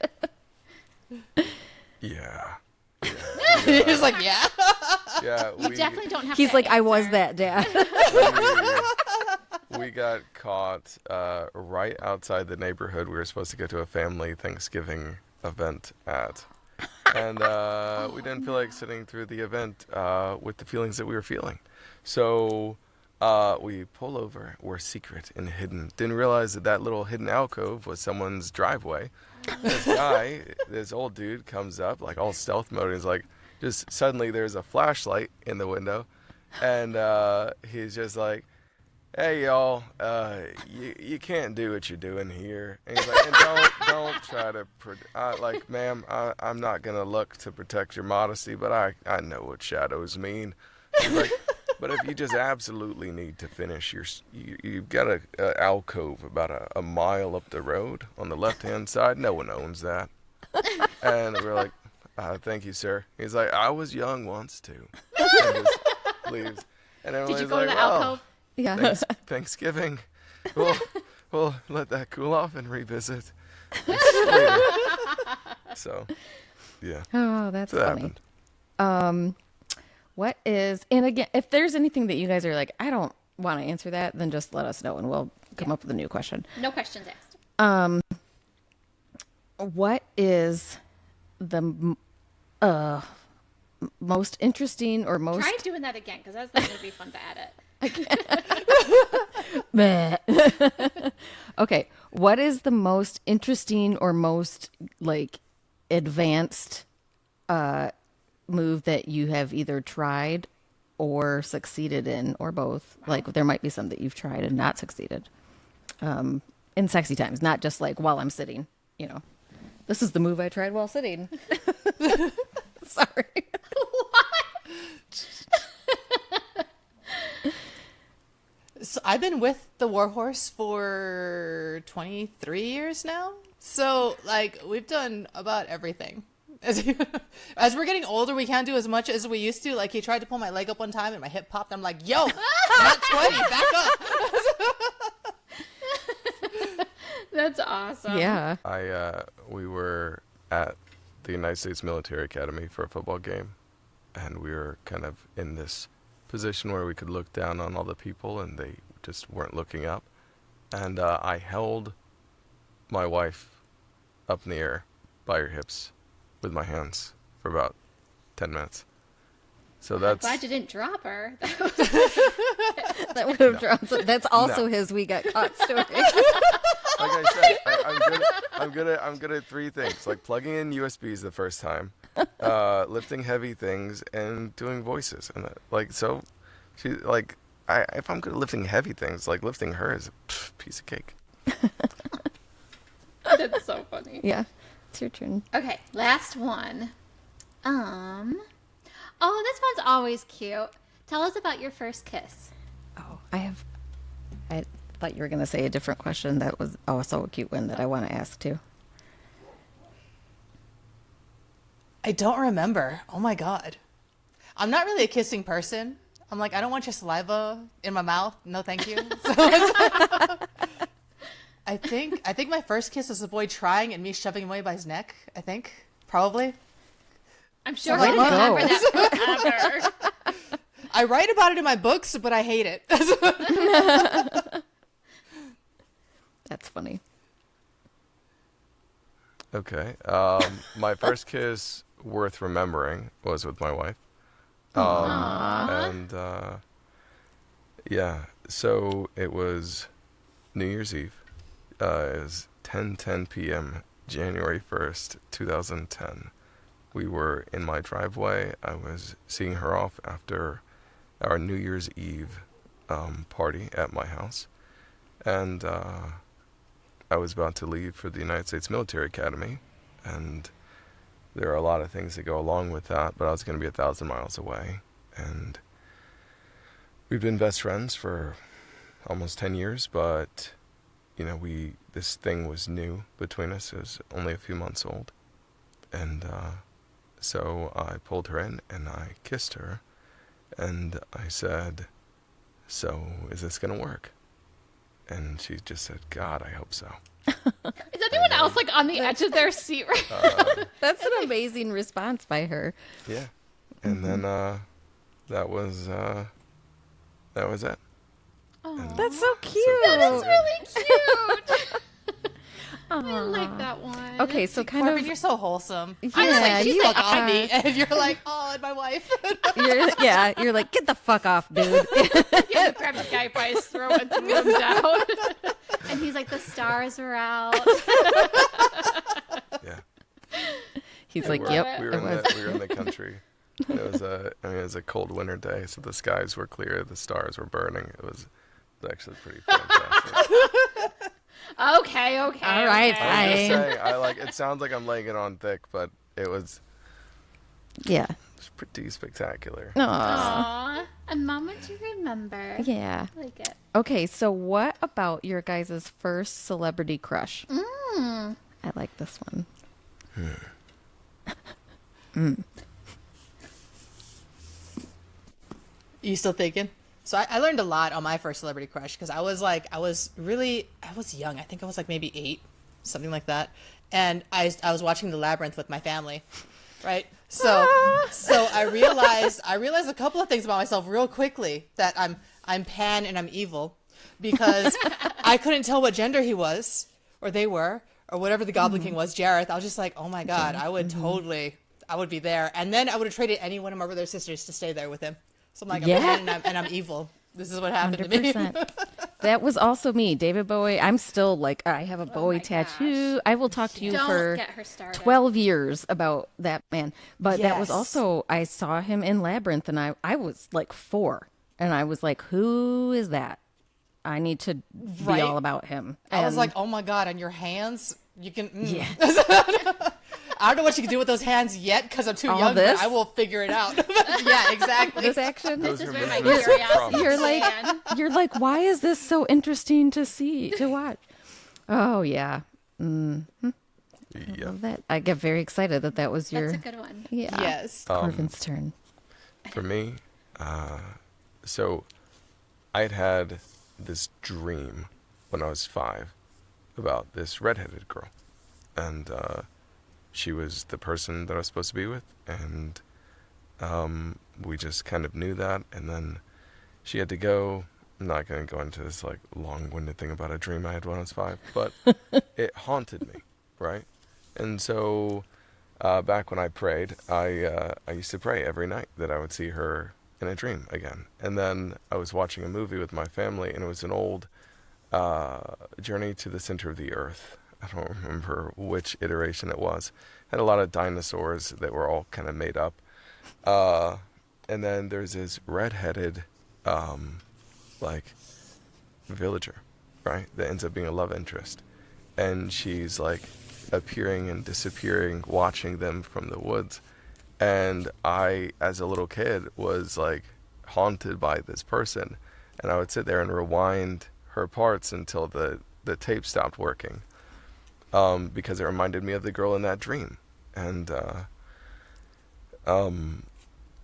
Yeah. He's like, yeah. Yeah. You definitely don't have He's to like, "I was answer. that dad." We got caught right outside the neighborhood we were supposed to go to a family Thanksgiving event at. And we didn't feel like sitting through the event with the feelings that we were feeling. So we pull over. We're secret and hidden. Didn't realize that that little hidden alcove was someone's driveway. This guy, this old dude, comes up like all stealth mode and is like, just suddenly there's a flashlight in the window. And he's just like, "Hey y'all, you can't do what you're doing here." And he's like, "And don't try to like, ma'am, I'm not gonna look to protect your modesty, but I know what shadows mean." He's like, "But if you just absolutely need to finish you've got a alcove about a mile up the road on the left hand side. No one owns that." And we're like, "Thank you, sir." He's like, "I was young once too." And just leaves. And Did everybody's you go like, to the "Well, alcove? Yeah. Thanksgiving. We'll let that cool off and revisit later." So, yeah. Oh, that's So that funny. happened. What is, and again, if there's anything that you guys are like, I don't want to answer that, then just let us know and we'll come up with a new question. No questions asked. What is the most interesting or most Try doing that again, because that's not going to be fun to edit. Okay, what is the most interesting or most like advanced move that you have either tried or succeeded in, or both? Like there might be some that you've tried and not succeeded. In sexy times, not just like while I'm sitting, you know. This is the move I tried while sitting. Sorry. So I've been with the Warhorse for 23 years now. So like we've done about everything. As we're getting older, we can't do as much as we used to. Like he tried to pull my leg up one time and my hip popped. I'm like, "Yo, not 20, back up." That's awesome. Yeah. We were at the United States Military Academy for a football game, and we were kind of in this position where we could look down on all the people, and they just weren't looking up. And I held my wife up in the air by her hips with my hands for about 10 minutes. So that's... I'm glad you didn't drop her. That would have drawn some, that's also his "we got caught" story. Like I said, I'm good at three things: like plugging in USBs the first time, lifting heavy things, and doing voices. And like so, she like if I'm good at lifting heavy things, like lifting her is a piece of cake. That's so funny. Yeah, it's your turn. Okay, last one. Oh, this one's always cute. Tell us about your first kiss. Oh, I thought you were going to say a different question. That was also a cute one that I want to ask too. I don't remember. Oh my God. I'm not really a kissing person. I'm like, I don't want your saliva in my mouth. No, thank you. So I think my first kiss was a boy trying and me shoving him away by his neck. I think probably. I'm sure Way we'll to go. remember that forever. I write about it in my books, but I hate it. That's funny. Okay. My first kiss worth remembering was with my wife. And yeah, so it was New Year's Eve. It was 10:10 p.m. January 1st, 2010. We were in my driveway. I was seeing her off after our New Year's Eve party at my house. And I was about to leave for the United States Military Academy. And there are a lot of things that go along with that, but I was going to be 1,000 miles away. And we've been best friends for almost 10 years, but this thing was new between us. It was only a few months old. And so I pulled her in and I kissed her. And I said, "So, is this going to work?" And she just said, "God, I hope so." Is anyone else like on the edge of their seat right That's an amazing response by her. Yeah. And then that was it. Oh, That's so cute. that is really cute. I like that one. Okay, so kind Corvin, of you're so wholesome. Yeah, I was like, you she's like are. on me, and you're like, oh, and my wife. you're like, get the fuck off, dude. Yeah, he grabbed the guy by his throat and threw him down. And he's like, the stars were out. Yeah. He's like, we were, yep, we were it in was. we were in the country. It was a cold winter day, so the skies were clear, the stars were burning. It was actually pretty fantastic. Okay. All right, okay. I was fine. just saying, it sounds like I'm laying it on thick, but it was Yeah. pretty spectacular. Aw. Aw, a moment to remember. Yeah. I like it. Okay, so what about your guys' first celebrity crush? I like this one. You still thinking? So I learned a lot on my first celebrity crush because I was young. I think I was like maybe 8, something like that. And I was watching The Labyrinth with my family, right? So I realized a couple of things about myself real quickly, that I'm Pan and I'm evil, because I couldn't tell what gender he was or they were or whatever the Goblin King was, Jareth. I was just like, oh my God, I would be there, and then I would have traded any one of my brother or sisters to stay there with him. So I'm like, I'm Yeah. Pan and I'm evil. This is what happened to me. 100%. That was also me, David Bowie. I'm still like, I have a Bowie my tattoo. gosh. I will talk to you Don't for get her started. 12 years about that man. But that was Yes. also, I saw him in Labyrinth and I was like 4. And I was like, who is that? I need to be Right. all about him. I was And- like, oh my God, on your hands, you can. yeah. I don't know what you can do with those hands yet because I'm too All young, this? but I will figure it out. Yeah, exactly. This action? This is are where my movements of curiosity promise. You're like, began. you're like, why is this so interesting to watch? Oh yeah. Yeah. That I get very excited that was your That's a good one. yeah. Yes. Corvin's turn. For me, so I'd had this dream when I was 5 about this redheaded girl, and she was the person that I was supposed to be with, and we just kind of knew that, and then she had to go. I'm not going to go into this like long-winded thing about a dream I had when I was 5, but it haunted me, right? And so back when I prayed, I used to pray every night that I would see her in a dream again. And then I was watching a movie with my family, and it was an old Journey to the Center of the Earth. I don't remember which iteration it was. Had a lot of dinosaurs that were all kind of made up. And then there's this redheaded, like, villager, right? That ends up being a love interest. And she's, like, appearing and disappearing, watching them from the woods. And I, as a little kid, was, like, haunted by this person. And I would sit there and rewind her parts until the tape stopped working. Because it reminded me of the girl in that dream. And,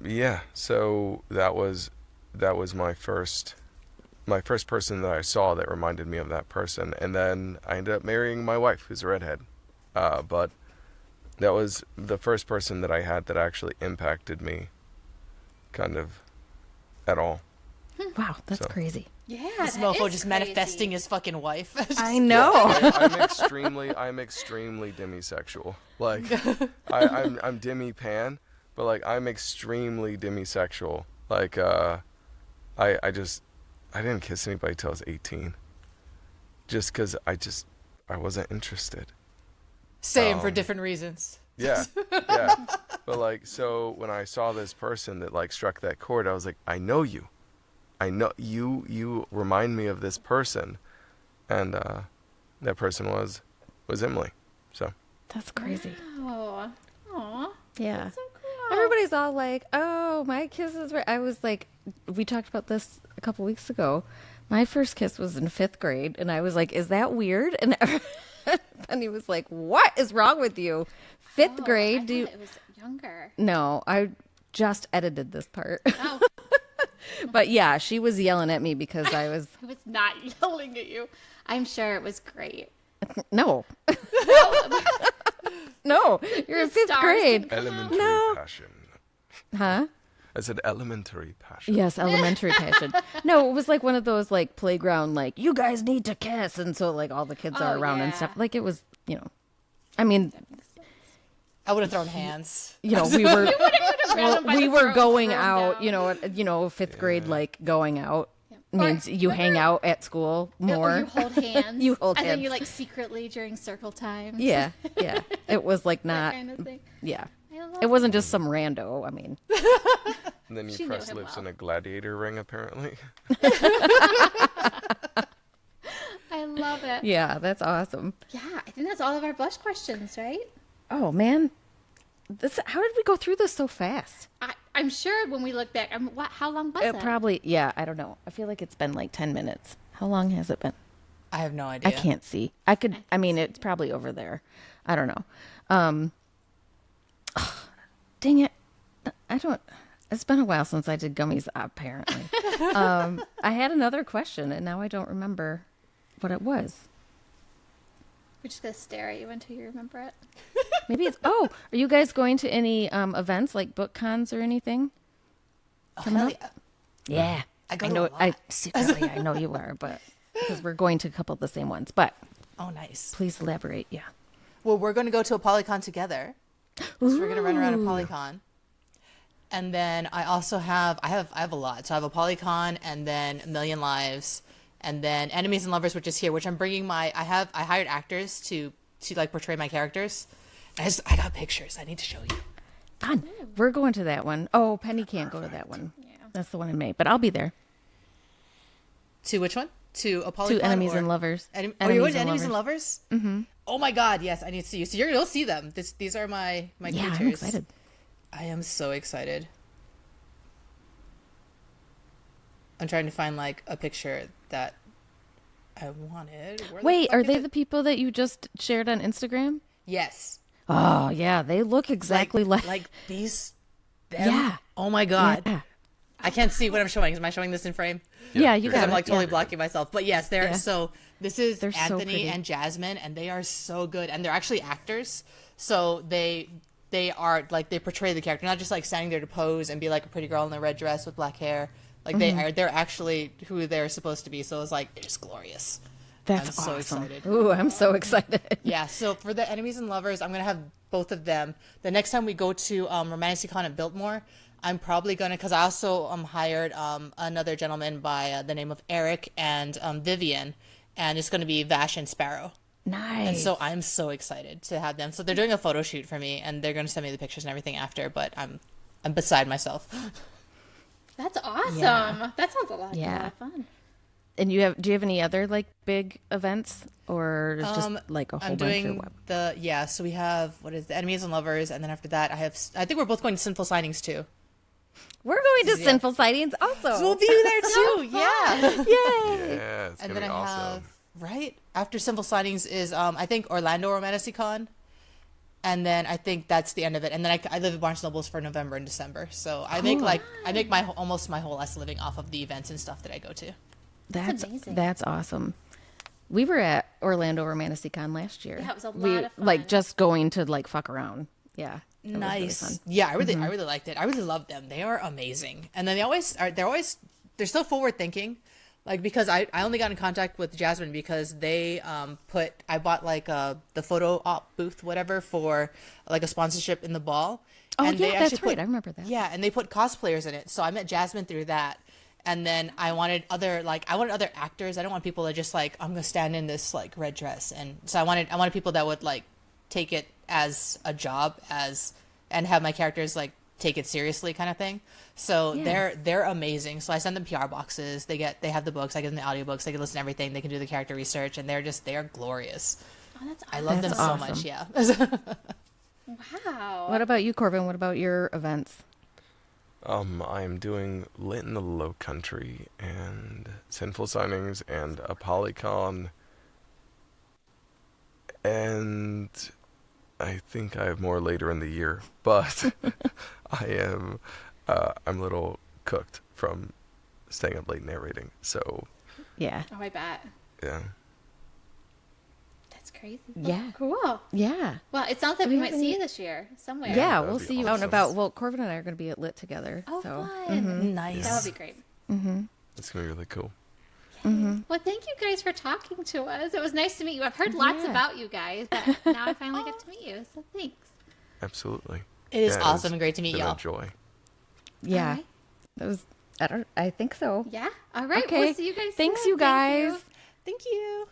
yeah, so that was my first person that I saw that reminded me of that person. And then I ended up marrying my wife, who's a redhead. But that was the first person that I had that actually impacted me kind of at all. Wow, that's So- crazy. Yeah, This that mofo is just crazy. manifesting his fucking wife. I know. I'm extremely demisexual. Like, I'm demi pan, but like I'm extremely demisexual. Like, I didn't kiss anybody till I was 18, just because I wasn't interested. Same for different reasons. Yeah. But like, so when I saw this person that like struck that chord, I was like, I know you. I know you remind me of this person. And that person was Emily. So That's crazy. Oh, aw, Yeah. so cool. Everybody's all like, oh, my kisses were. I was like, we talked about this a couple weeks ago, My first kiss was in 5th grade, and I was like, "Is that weird?" And Penny was like, "What is wrong with you?" 5th grade? I thought it was younger. No, I just edited this part. Oh, But yeah, she was yelling at me because I was I was not yelling at you. I'm sure it was great. no, no. You're in 5th stars grade, Elementary No. passion. huh? I said elementary passion. Yes, elementary passion. No, it was like one of those like playground, like you guys need to kiss, and so like all the kids are Oh, around and yeah. stuff. Like it was, I mean, I would have thrown hands. we were Grab 'em by we the were throat, going throw 'em out. down. 5th grade, like going out Or means you hang out at school Or more. you hold hands. You hold and then hands. you like secretly during circle time. Yeah. It was like That not. kind of thing. Yeah. I love It wasn't just some rando. I mean, And then you She knew press him lips well. in a gladiator ring, apparently. I love it. yeah, that's awesome. Yeah, I think that's all of our blush questions, right? Oh man, how did we go through this so fast? I'm sure when we look back, how long was it? Probably, yeah. I don't know. I feel like it's been like 10 minutes. How long has it been? I have no idea. I can't see. I mean, it's probably over there. I don't know. Dang it. It's been a while since I did gummies, apparently. I had another question, and now I don't remember what it was. We're just going to stare at you until you remember it. Maybe it's, are you guys going to any events like book cons or anything? Hell yeah. Yeah. I go I to know. a lot. I know you are, but because we're going to a couple of the same ones. But Oh, nice. please elaborate. Yeah. Well, we're going to go to a Polycon together. So we're going to run around a Polycon. And then I also have a lot. So I have a Polycon and then A Million Lives and then Enemies and Lovers, which is here, which I'm bringing I hired actors to like portray my characters. I got pictures. I need to show you. Fun. We're going to that one. Oh, Penny can't go to that one. Yeah. That's the one in May, but I'll be there. To which one? To a Polycon? To Enemies or- and Lovers. Oh, you're going to Enemies and Lovers? Mm-hmm. Oh my God, yes, I need to see you. So you'll see them. These are my Yeah, creatures. I'm excited. I am so excited. I'm trying to find like a picture that I wanted. Where the Wait, fuck are is they it? the people that you just shared on Instagram? Yes. Oh, yeah. They look exactly like these. Them? Yeah. Oh my God. Yeah. I can't see what I'm showing. Am I showing this in frame? Yeah, you Because got I'm it. like totally Yeah. blocking myself. But yes, they're Yeah. so. This is They're so Anthony pretty. and Jasmine, and they are so good, and they're actually actors. So they are like they portray the character, not just like standing there to pose and be like a pretty girl in a red dress with black hair. Like they're actually who they're supposed to be. So it's like it's glorious. That's I'm so awesome. excited. Ooh, I'm so excited. Yeah, so for the Enemies and Lovers, I'm gonna have both of them. The next time we go to Romanticon at Biltmore, I'm probably gonna because I also hired another gentleman by the name of Eric and Vivian, and it's gonna be Vash and Sparrow. Nice. And so I'm so excited to have them. So they're doing a photo shoot for me, and they're gonna send me the pictures and everything after. But I'm beside myself. That's awesome. Yeah. That sounds a lot Yeah. of fun. And do you have any other like big events or is just like a whole I'm bunch doing or what? so we have the Enemies and Lovers, and then after that I think we're both going to Sinful Signings too. We're going to Yeah. Sinful Sightings also. So we'll be there too. Yeah. Yay. Yeah, it's And gonna then be I awesome. have right after Simple Signings is I think Orlando Romanticon, and then I think that's the end of it. And then I live at Barnes Nobles for November and December, so I make almost my whole ass living off of the events and stuff that I go to. That's amazing. That's awesome. We were at Orlando Romanticon last year. Yeah, it was a we, lot of fun. Like just going to like fuck around. Yeah. It was really Nice. fun. Yeah, I really liked it. I really love them. They are amazing. And then they're so forward thinking. Like because I only got in contact with Jasmine because they I bought like the photo op booth whatever for like a sponsorship in the ball. Oh And they yeah, that's actually right. I remember that. Yeah, and they put cosplayers in it. So I met Jasmine through that. And then I wanted other actors. I don't want people that just like I'm gonna stand in this like red dress. And so I wanted people that would like take it as a job and have my characters like take it seriously kind of thing. So Yeah. they're amazing. So I send them PR boxes. They have the books. I give them the audiobooks. They can listen to everything. They can do the character research, and they are glorious. Oh, that's I love them That's so awesome. much. Yeah. Wow. What about you, Corvin? What about your events? I'm doing Lit in the Low Country and Sinful Signings and a Polycon, and I think I have more later in the year, but I'm a little cooked from staying up late narrating, so Yeah. Oh, I bet. yeah. That's crazy. Yeah. Cool. Yeah. Well, it sounds like we might see you this year somewhere. Yeah, that'd we'll be see you out and awesome. about. Well, Corvin and I are going to be at Lit together. Oh, so. fun. Nice. That would be great. It's gonna be really cool. Well, thank you guys for talking to us. It was nice to meet you. I've heard lots Yeah. about you guys, but now I finally get to meet you. So thanks. Absolutely. It is Yeah, awesome and great to meet been a y'all. joy. Yeah. All right. That was, I think so. Yeah. All right. Okay. We'll see you guys Thanks, soon. you guys. Thank you.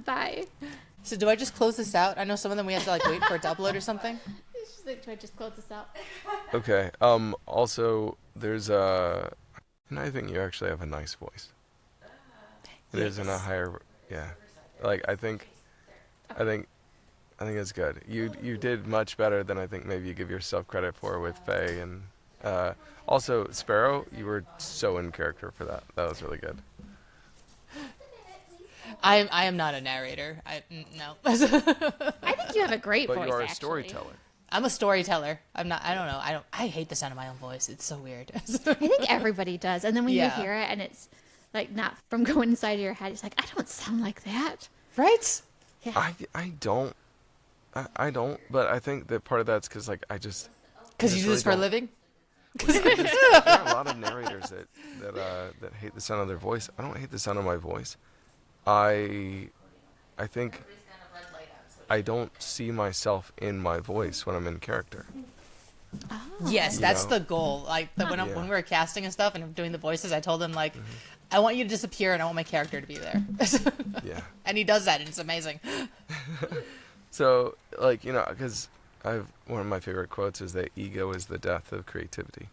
Bye. So do I just close this out? I know some of them we have to like wait for it to upload or something. She's like, do I just close this out? Okay. Also, there's and I think you actually have a nice voice. It is in a higher, yeah. Like I think it's good. You did much better than I think maybe you give yourself credit for with Faye, and also Sparrow. You were so in character for that. That was really good. I am not a narrator. No. I think you have a great But voice, you are a actually. storyteller. I'm a storyteller. I'm not. I don't know. I hate the sound of my own voice. It's so weird. I think everybody does. And then when Yeah. you hear it and it's like not from going inside of your head, it's like, I don't sound like that. Right? Yeah. I don't. But I think that part of that's because like I just. Because I you just do this for really a living. there are a lot of narrators that hate the sound of their voice. I don't hate the sound of my voice. I think I don't see myself in my voice when I'm in character. Yes, You that's know? the goal. Like when Yeah. we were casting and stuff and doing the voices, I told him like, I want you to disappear and I want my character to be there. Yeah. And he does that, and it's amazing. So like because one of my favorite quotes is that ego is the death of creativity.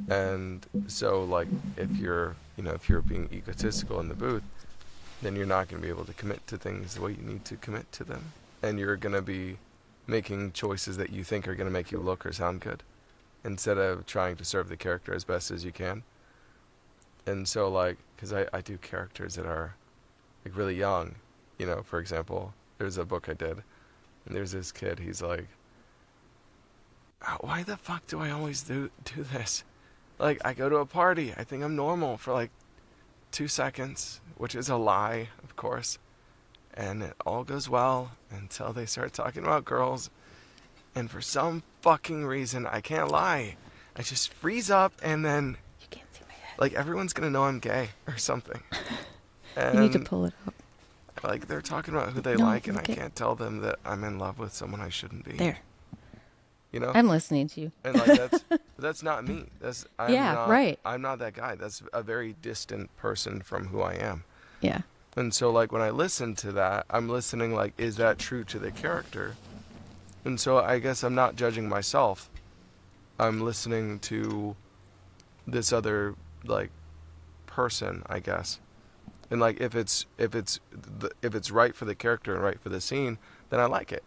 And so like if you're being egotistical in the booth, then you're not going to be able to commit to things the way you need to commit to them. And you're going to be making choices that you think are going to make you look or sound good, instead of trying to serve the character as best as you can. And so, like, because I do characters that are, like, really young. For example, there's a book I did, and there's this kid, he's like, why the fuck do I always do this? Like, I go to a party, I think I'm normal for, like, 2 seconds, which is a lie, of course. And it all goes well until they start talking about girls. And for some fucking reason, I can't lie, I just freeze up, and then You can't see my head. like everyone's gonna know I'm gay or something. And You need to pull it up. like they're talking about who they No, like, and I look at- can't tell them that I'm in love with someone I shouldn't be. There. And I'm listening to you. like that's not me. I'm Yeah, not, right. I'm not that guy. That's a very distant person from who I am. Yeah. And so like when I listen to that, I'm listening like, is that true to the character? And so I guess I'm not judging myself. I'm listening to this other like person, I guess. And like if it's right for the character and right for the scene, then I like it.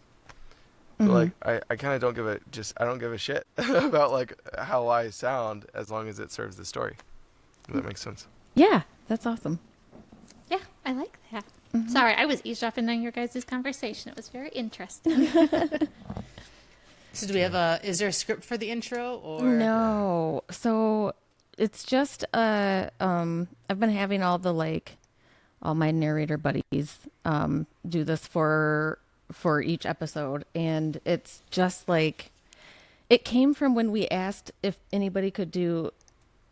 But like I kind of don't give a shit about like how I sound as long as it serves the story. If that makes sense. Yeah, that's awesome. Yeah, I like that. Sorry, I was eavesdropping on your guys' conversation. It was very interesting. So do we have is there a script for the intro or? No. So it's just I've been having all my narrator buddies do this for each episode, and it's just like it came from when we asked if anybody could do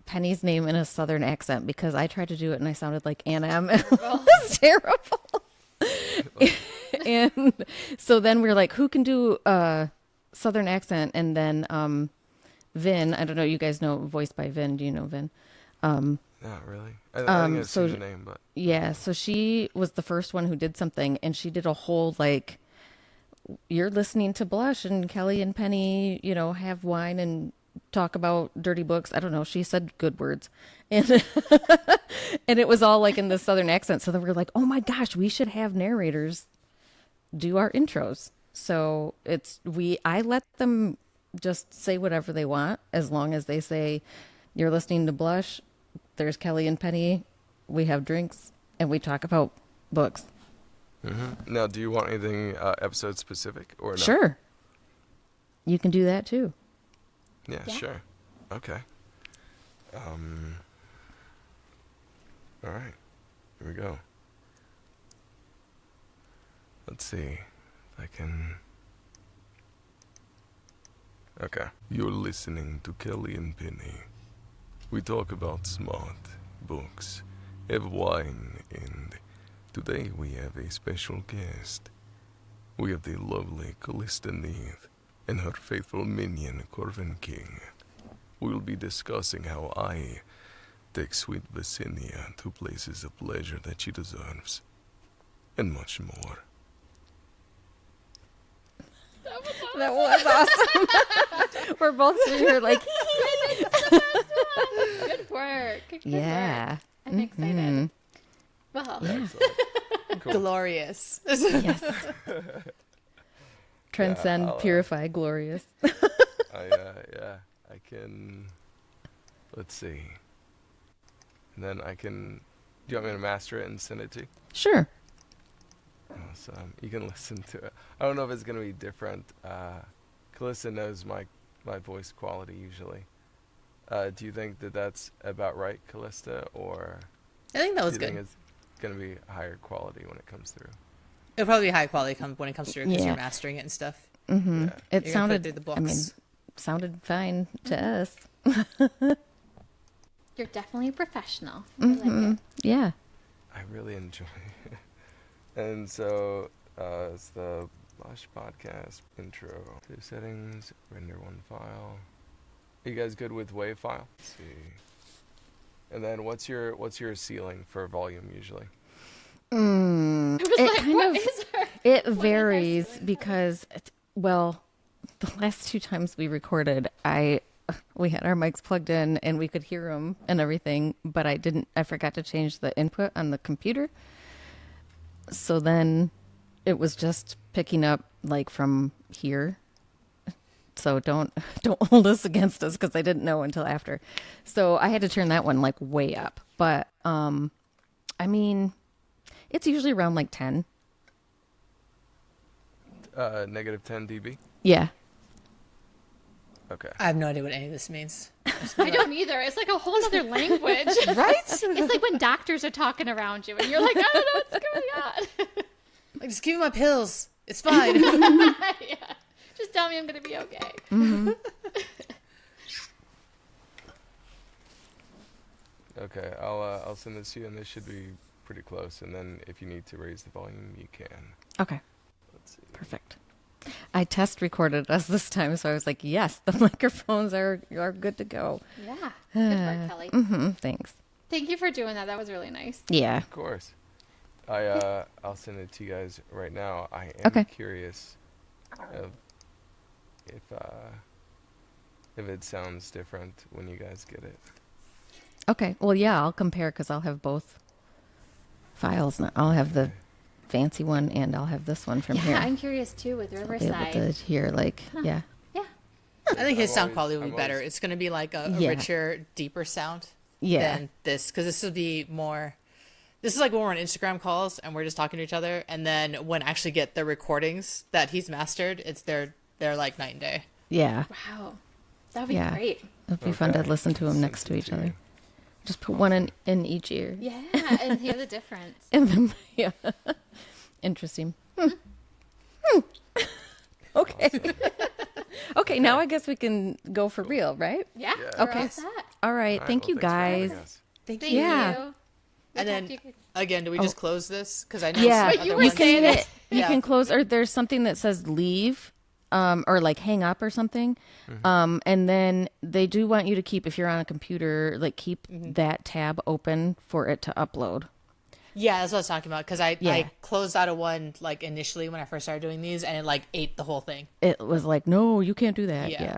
Penny's name in a southern accent, because I tried to do it and I sounded like Anna M. It was terrible. And so then we were like, who can do a southern accent? And then Vin, I don't know, you guys know Voiced by Vin. Do you know Vin? Not really. I think I've seen the name, but Yeah, so she was the first one who did something, and she did a whole like, you're listening to Blush and Kelly and Penny, have wine and talk about dirty books. I don't know. She said good words, and and it was all like in the southern accent. So then we were like, oh my gosh, we should have narrators do our intros. So I let them just say whatever they want, as long as they say, "You're listening to Blush. There's Kelly and Penny. We have drinks and we talk about books." Now, do you want anything episode specific or no? Sure. You can do that too. Yeah, sure. Okay. All right. Here we go. Let's see if I can... Okay. You're listening to Kelly and Penny. We talk about smart books, have wine, and today we have a special guest. We have the lovely Kalista Neith and her faithful minion, Corvin King. We'll be discussing how I take sweet Vicinia to places of pleasure that she deserves, and much more. That was awesome. We're both sitting here like, Good work. Good yeah. work. I'm excited. Well, Cool. Glorious. Yes. Transcend, I'll, purify, glorious. I can... Let's see. And then I can... Do you want me to master it and send it to you? Sure. Awesome. You can listen to it. I don't know if it's going to be different. Kalista knows my voice quality usually. Do you think that that's about right, Kalista, or I think that was do you good. think it's going to be higher quality when it comes through? It'll probably be high quality when it comes through because Yeah. you're mastering it and stuff. Mm-hmm. Yeah. It You're gonna sounded, put it through the I mean, books. sounded fine to us. you're definitely a professional. I like it. Yeah. I really enjoy it. And so, it's the Blush Podcast intro. 2 settings, render 1 file. Are you guys good with WAV file? Let's see. And then what's your ceiling for volume usually? I was It like, kind what of- is her? It What is our varies ceiling? because, well, the last 2 times we recorded, we had our mics plugged in and we could hear them and everything, but I forgot to change the input on the computer. So then it was just picking up like from here. So don't hold us against us because I didn't know until after. So I had to turn that one like way up. But I mean, it's usually around like 10. Negative 10 dB? Yeah. Okay. I have no idea what any of this means. I don't either. It's like a whole other language. Right? It's like when doctors are talking around you and you're like, I don't know what's going on. Like, just give me my pills. It's fine. Yeah. Just tell me I'm going to be okay. Okay, I'll send this to you, and this should be pretty close. And then if you need to raise the volume, you can. Okay. Let's see. Perfect. I test recorded us this time, so I was like, yes, the microphones are good to go. Yeah. Good work, Kelly. Thanks. Thank you for doing that. That was really nice. Yeah. Of course. I'll send it to you guys right now. I am Okay. curious of if it sounds different when you guys get it. Okay. Well, yeah, I'll compare because I'll have both files. Now. I'll have the fancy one and I'll have this one from Yeah, here. I'm curious too with I'll be able Riverside. to hear, like, yeah. Yeah. I think his I'm sound always- quality will I'm be better. always- It's going to be like a Yeah. richer, deeper sound Yeah. than this. Because this will be more... This is like when we're on Instagram calls and we're just talking to each other. And then when I actually get the recordings that he's mastered, they're like night and day. Yeah. Wow. That would be Yeah. great. It'll be fun to Okay. listen to them Send next it to each you. other. Just put one in each ear. Yeah, and hear the difference. And then, yeah. Interesting. Okay. Okay, now I guess we can go for real, right? Yeah. Yeah. we're Okay. all set. All right. All right, Thank well, you, thanks for having guys. us. Thank Thank you. Yeah. you. And We'll then, talk to you- again, do we just close this? Because I know Yeah, some you other were you ones- saying can it. you Yeah. can close, or there's something that says leave, or like hang up or something, and then they do want you to keep, if you're on a computer, like keep that tab open for it to upload. Yeah, that's what I was talking about. Because I Yeah. closed out of one like initially when I first started doing these, and it like ate the whole thing. It was like, no, you can't do that. Yeah. Yeah.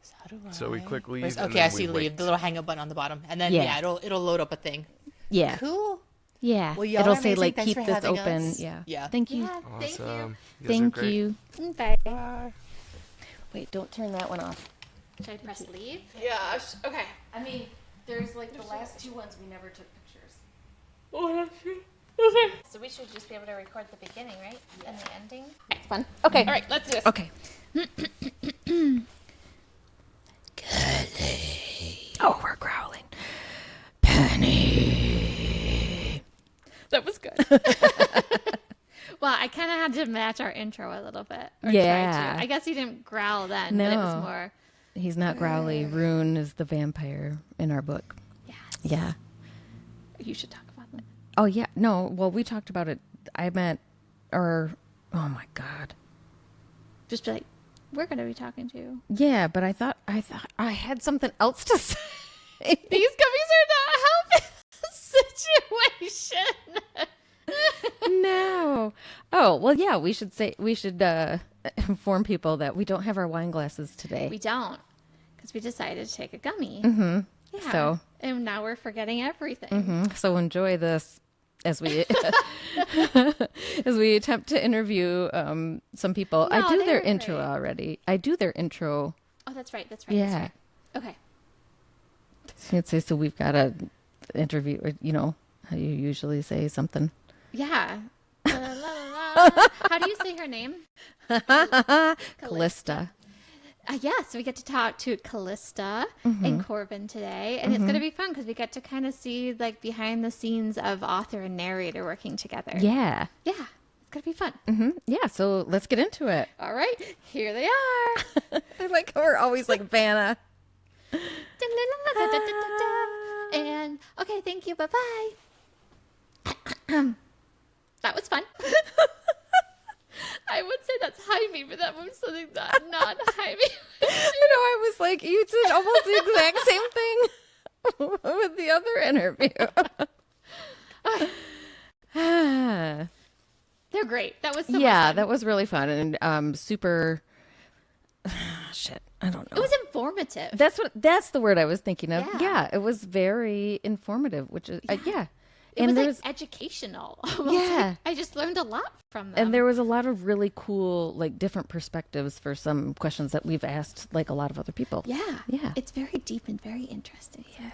So, how do So we I- click leave. Where's- and Okay, then I see we leave. wait. The little hang up button on the bottom, and then Yeah. yeah, it'll load up a thing. Yeah. Cool. Yeah. Well, y'all It'll are say amazing. like Thanks keep for this having open. us. Yeah. Yeah. Thank you. Yeah, thank Awesome. You guys are Thank great. you. you. Bye. Bye. Wait, don't turn that one off. Should I press leave? Yeah. Okay. I mean, there's like the last 2 ones we never took pictures. Oh, that's true. Okay. So we should just be able to record the beginning, right? And the ending. It's fun. Okay. All right, let's do this. Okay. Oh, we're growling. Penny. That was good. Well, I kind of had to match our intro a little bit. Or Yeah. try to. I guess he didn't growl then, but it was No. more. He's not growly. Rune is the vampire in our book. Yes. Yeah. You should talk about that. Oh, yeah. No, well, we talked about it. I meant, oh my God. Just be like, we're going to be talking to you. Yeah, but I thought I had something else to say. These gummies are not helping the situation. No. Oh, well, yeah, we should inform people that we don't have our wine glasses today. We don't, because we decided to take a gummy. Mm-hmm. Yeah. So. And now we're forgetting everything. So enjoy this as we as we attempt to interview some people. No, I do they their were intro great. already. I do their intro. Oh, that's right. That's right. Yeah. That's right. Okay. I'd say so. We've got a interview. You know how you usually say something. Yeah. La, la, la, la. How do you say her name? Kalista. Yeah, so we get to talk to Kalista and Corvin today, and it's going to be fun because we get to kind of see like behind the scenes of author and narrator working together. Yeah. Yeah, it's going to be fun. Yeah. So let's get into it. All right, here they are. I like how we're always like Vanna. And okay, thank you. Bye bye. That was fun. I would say that's Jaime, but that was something that not Jaime. I know. I was like, you did almost the exact same thing with the other interview. They're great. That was so much Yeah, fun. that was really fun and super. Shit, I don't know. It was informative. That's the word I was thinking of. Yeah. Yeah, it was very informative, which is yeah. It And was there like educational. Yeah. I just learned a lot from them. and there was a lot of really cool, like different perspectives for some questions that we've asked, like a lot of other people. Yeah. Yeah. It's very deep and very interesting. Yes.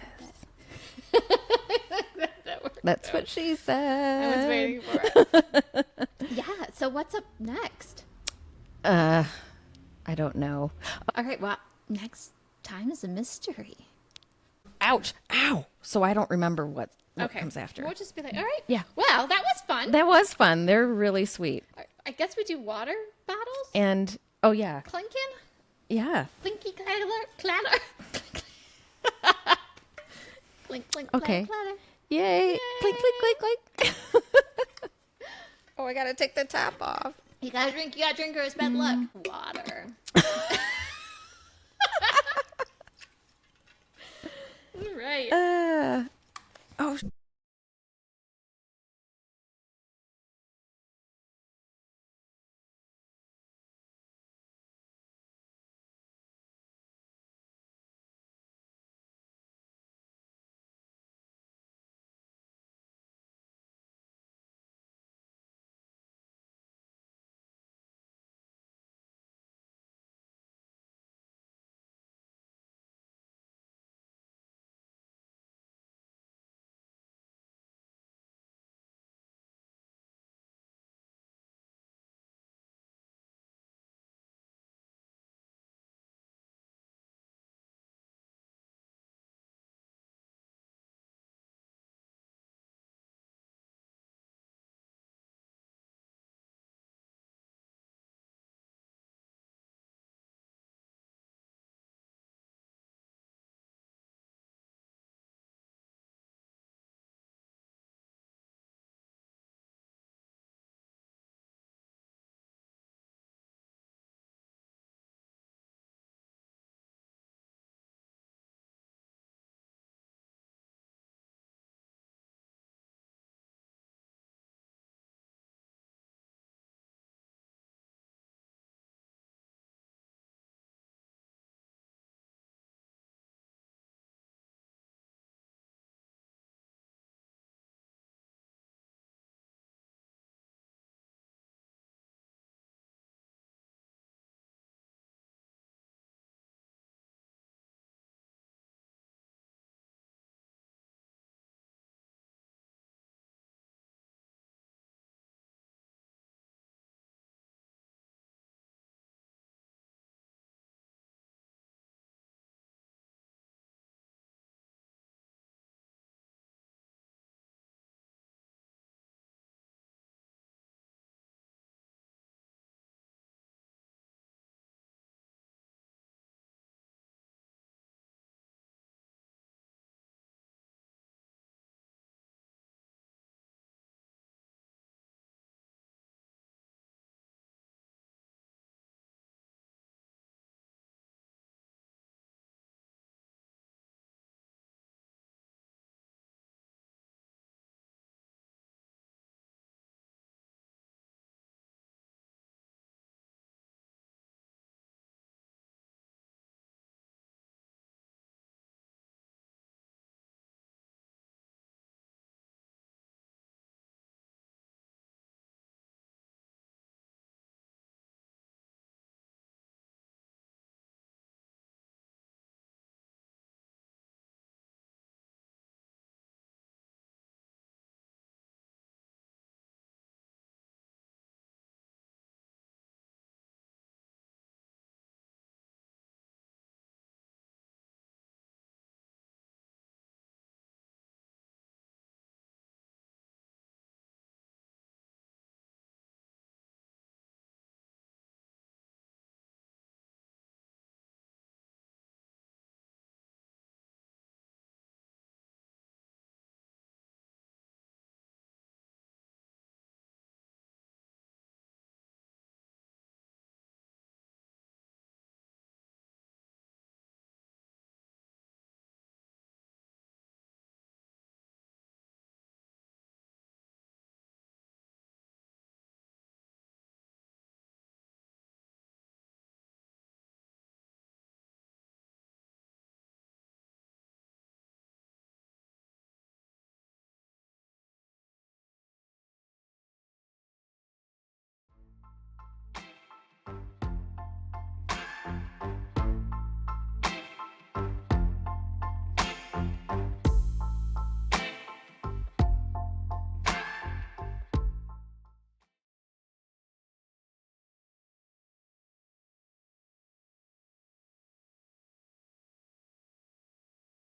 That worked That's out. what she said. I was waiting for it. Yeah. So what's up next? I don't know. All right. Well, next time is a mystery. Ouch! Ow! So I don't remember what Okay. comes after. We'll just be like, all right. Yeah. Well, that was fun. That was fun. They're really sweet. I guess we do water bottles. And oh yeah, Clinking. yeah. Clinky clatter. Clink clink Okay. clatter. Yay! Clink clink clink clink. Oh, I gotta take the top off. You gotta drink or it's bad luck. Water.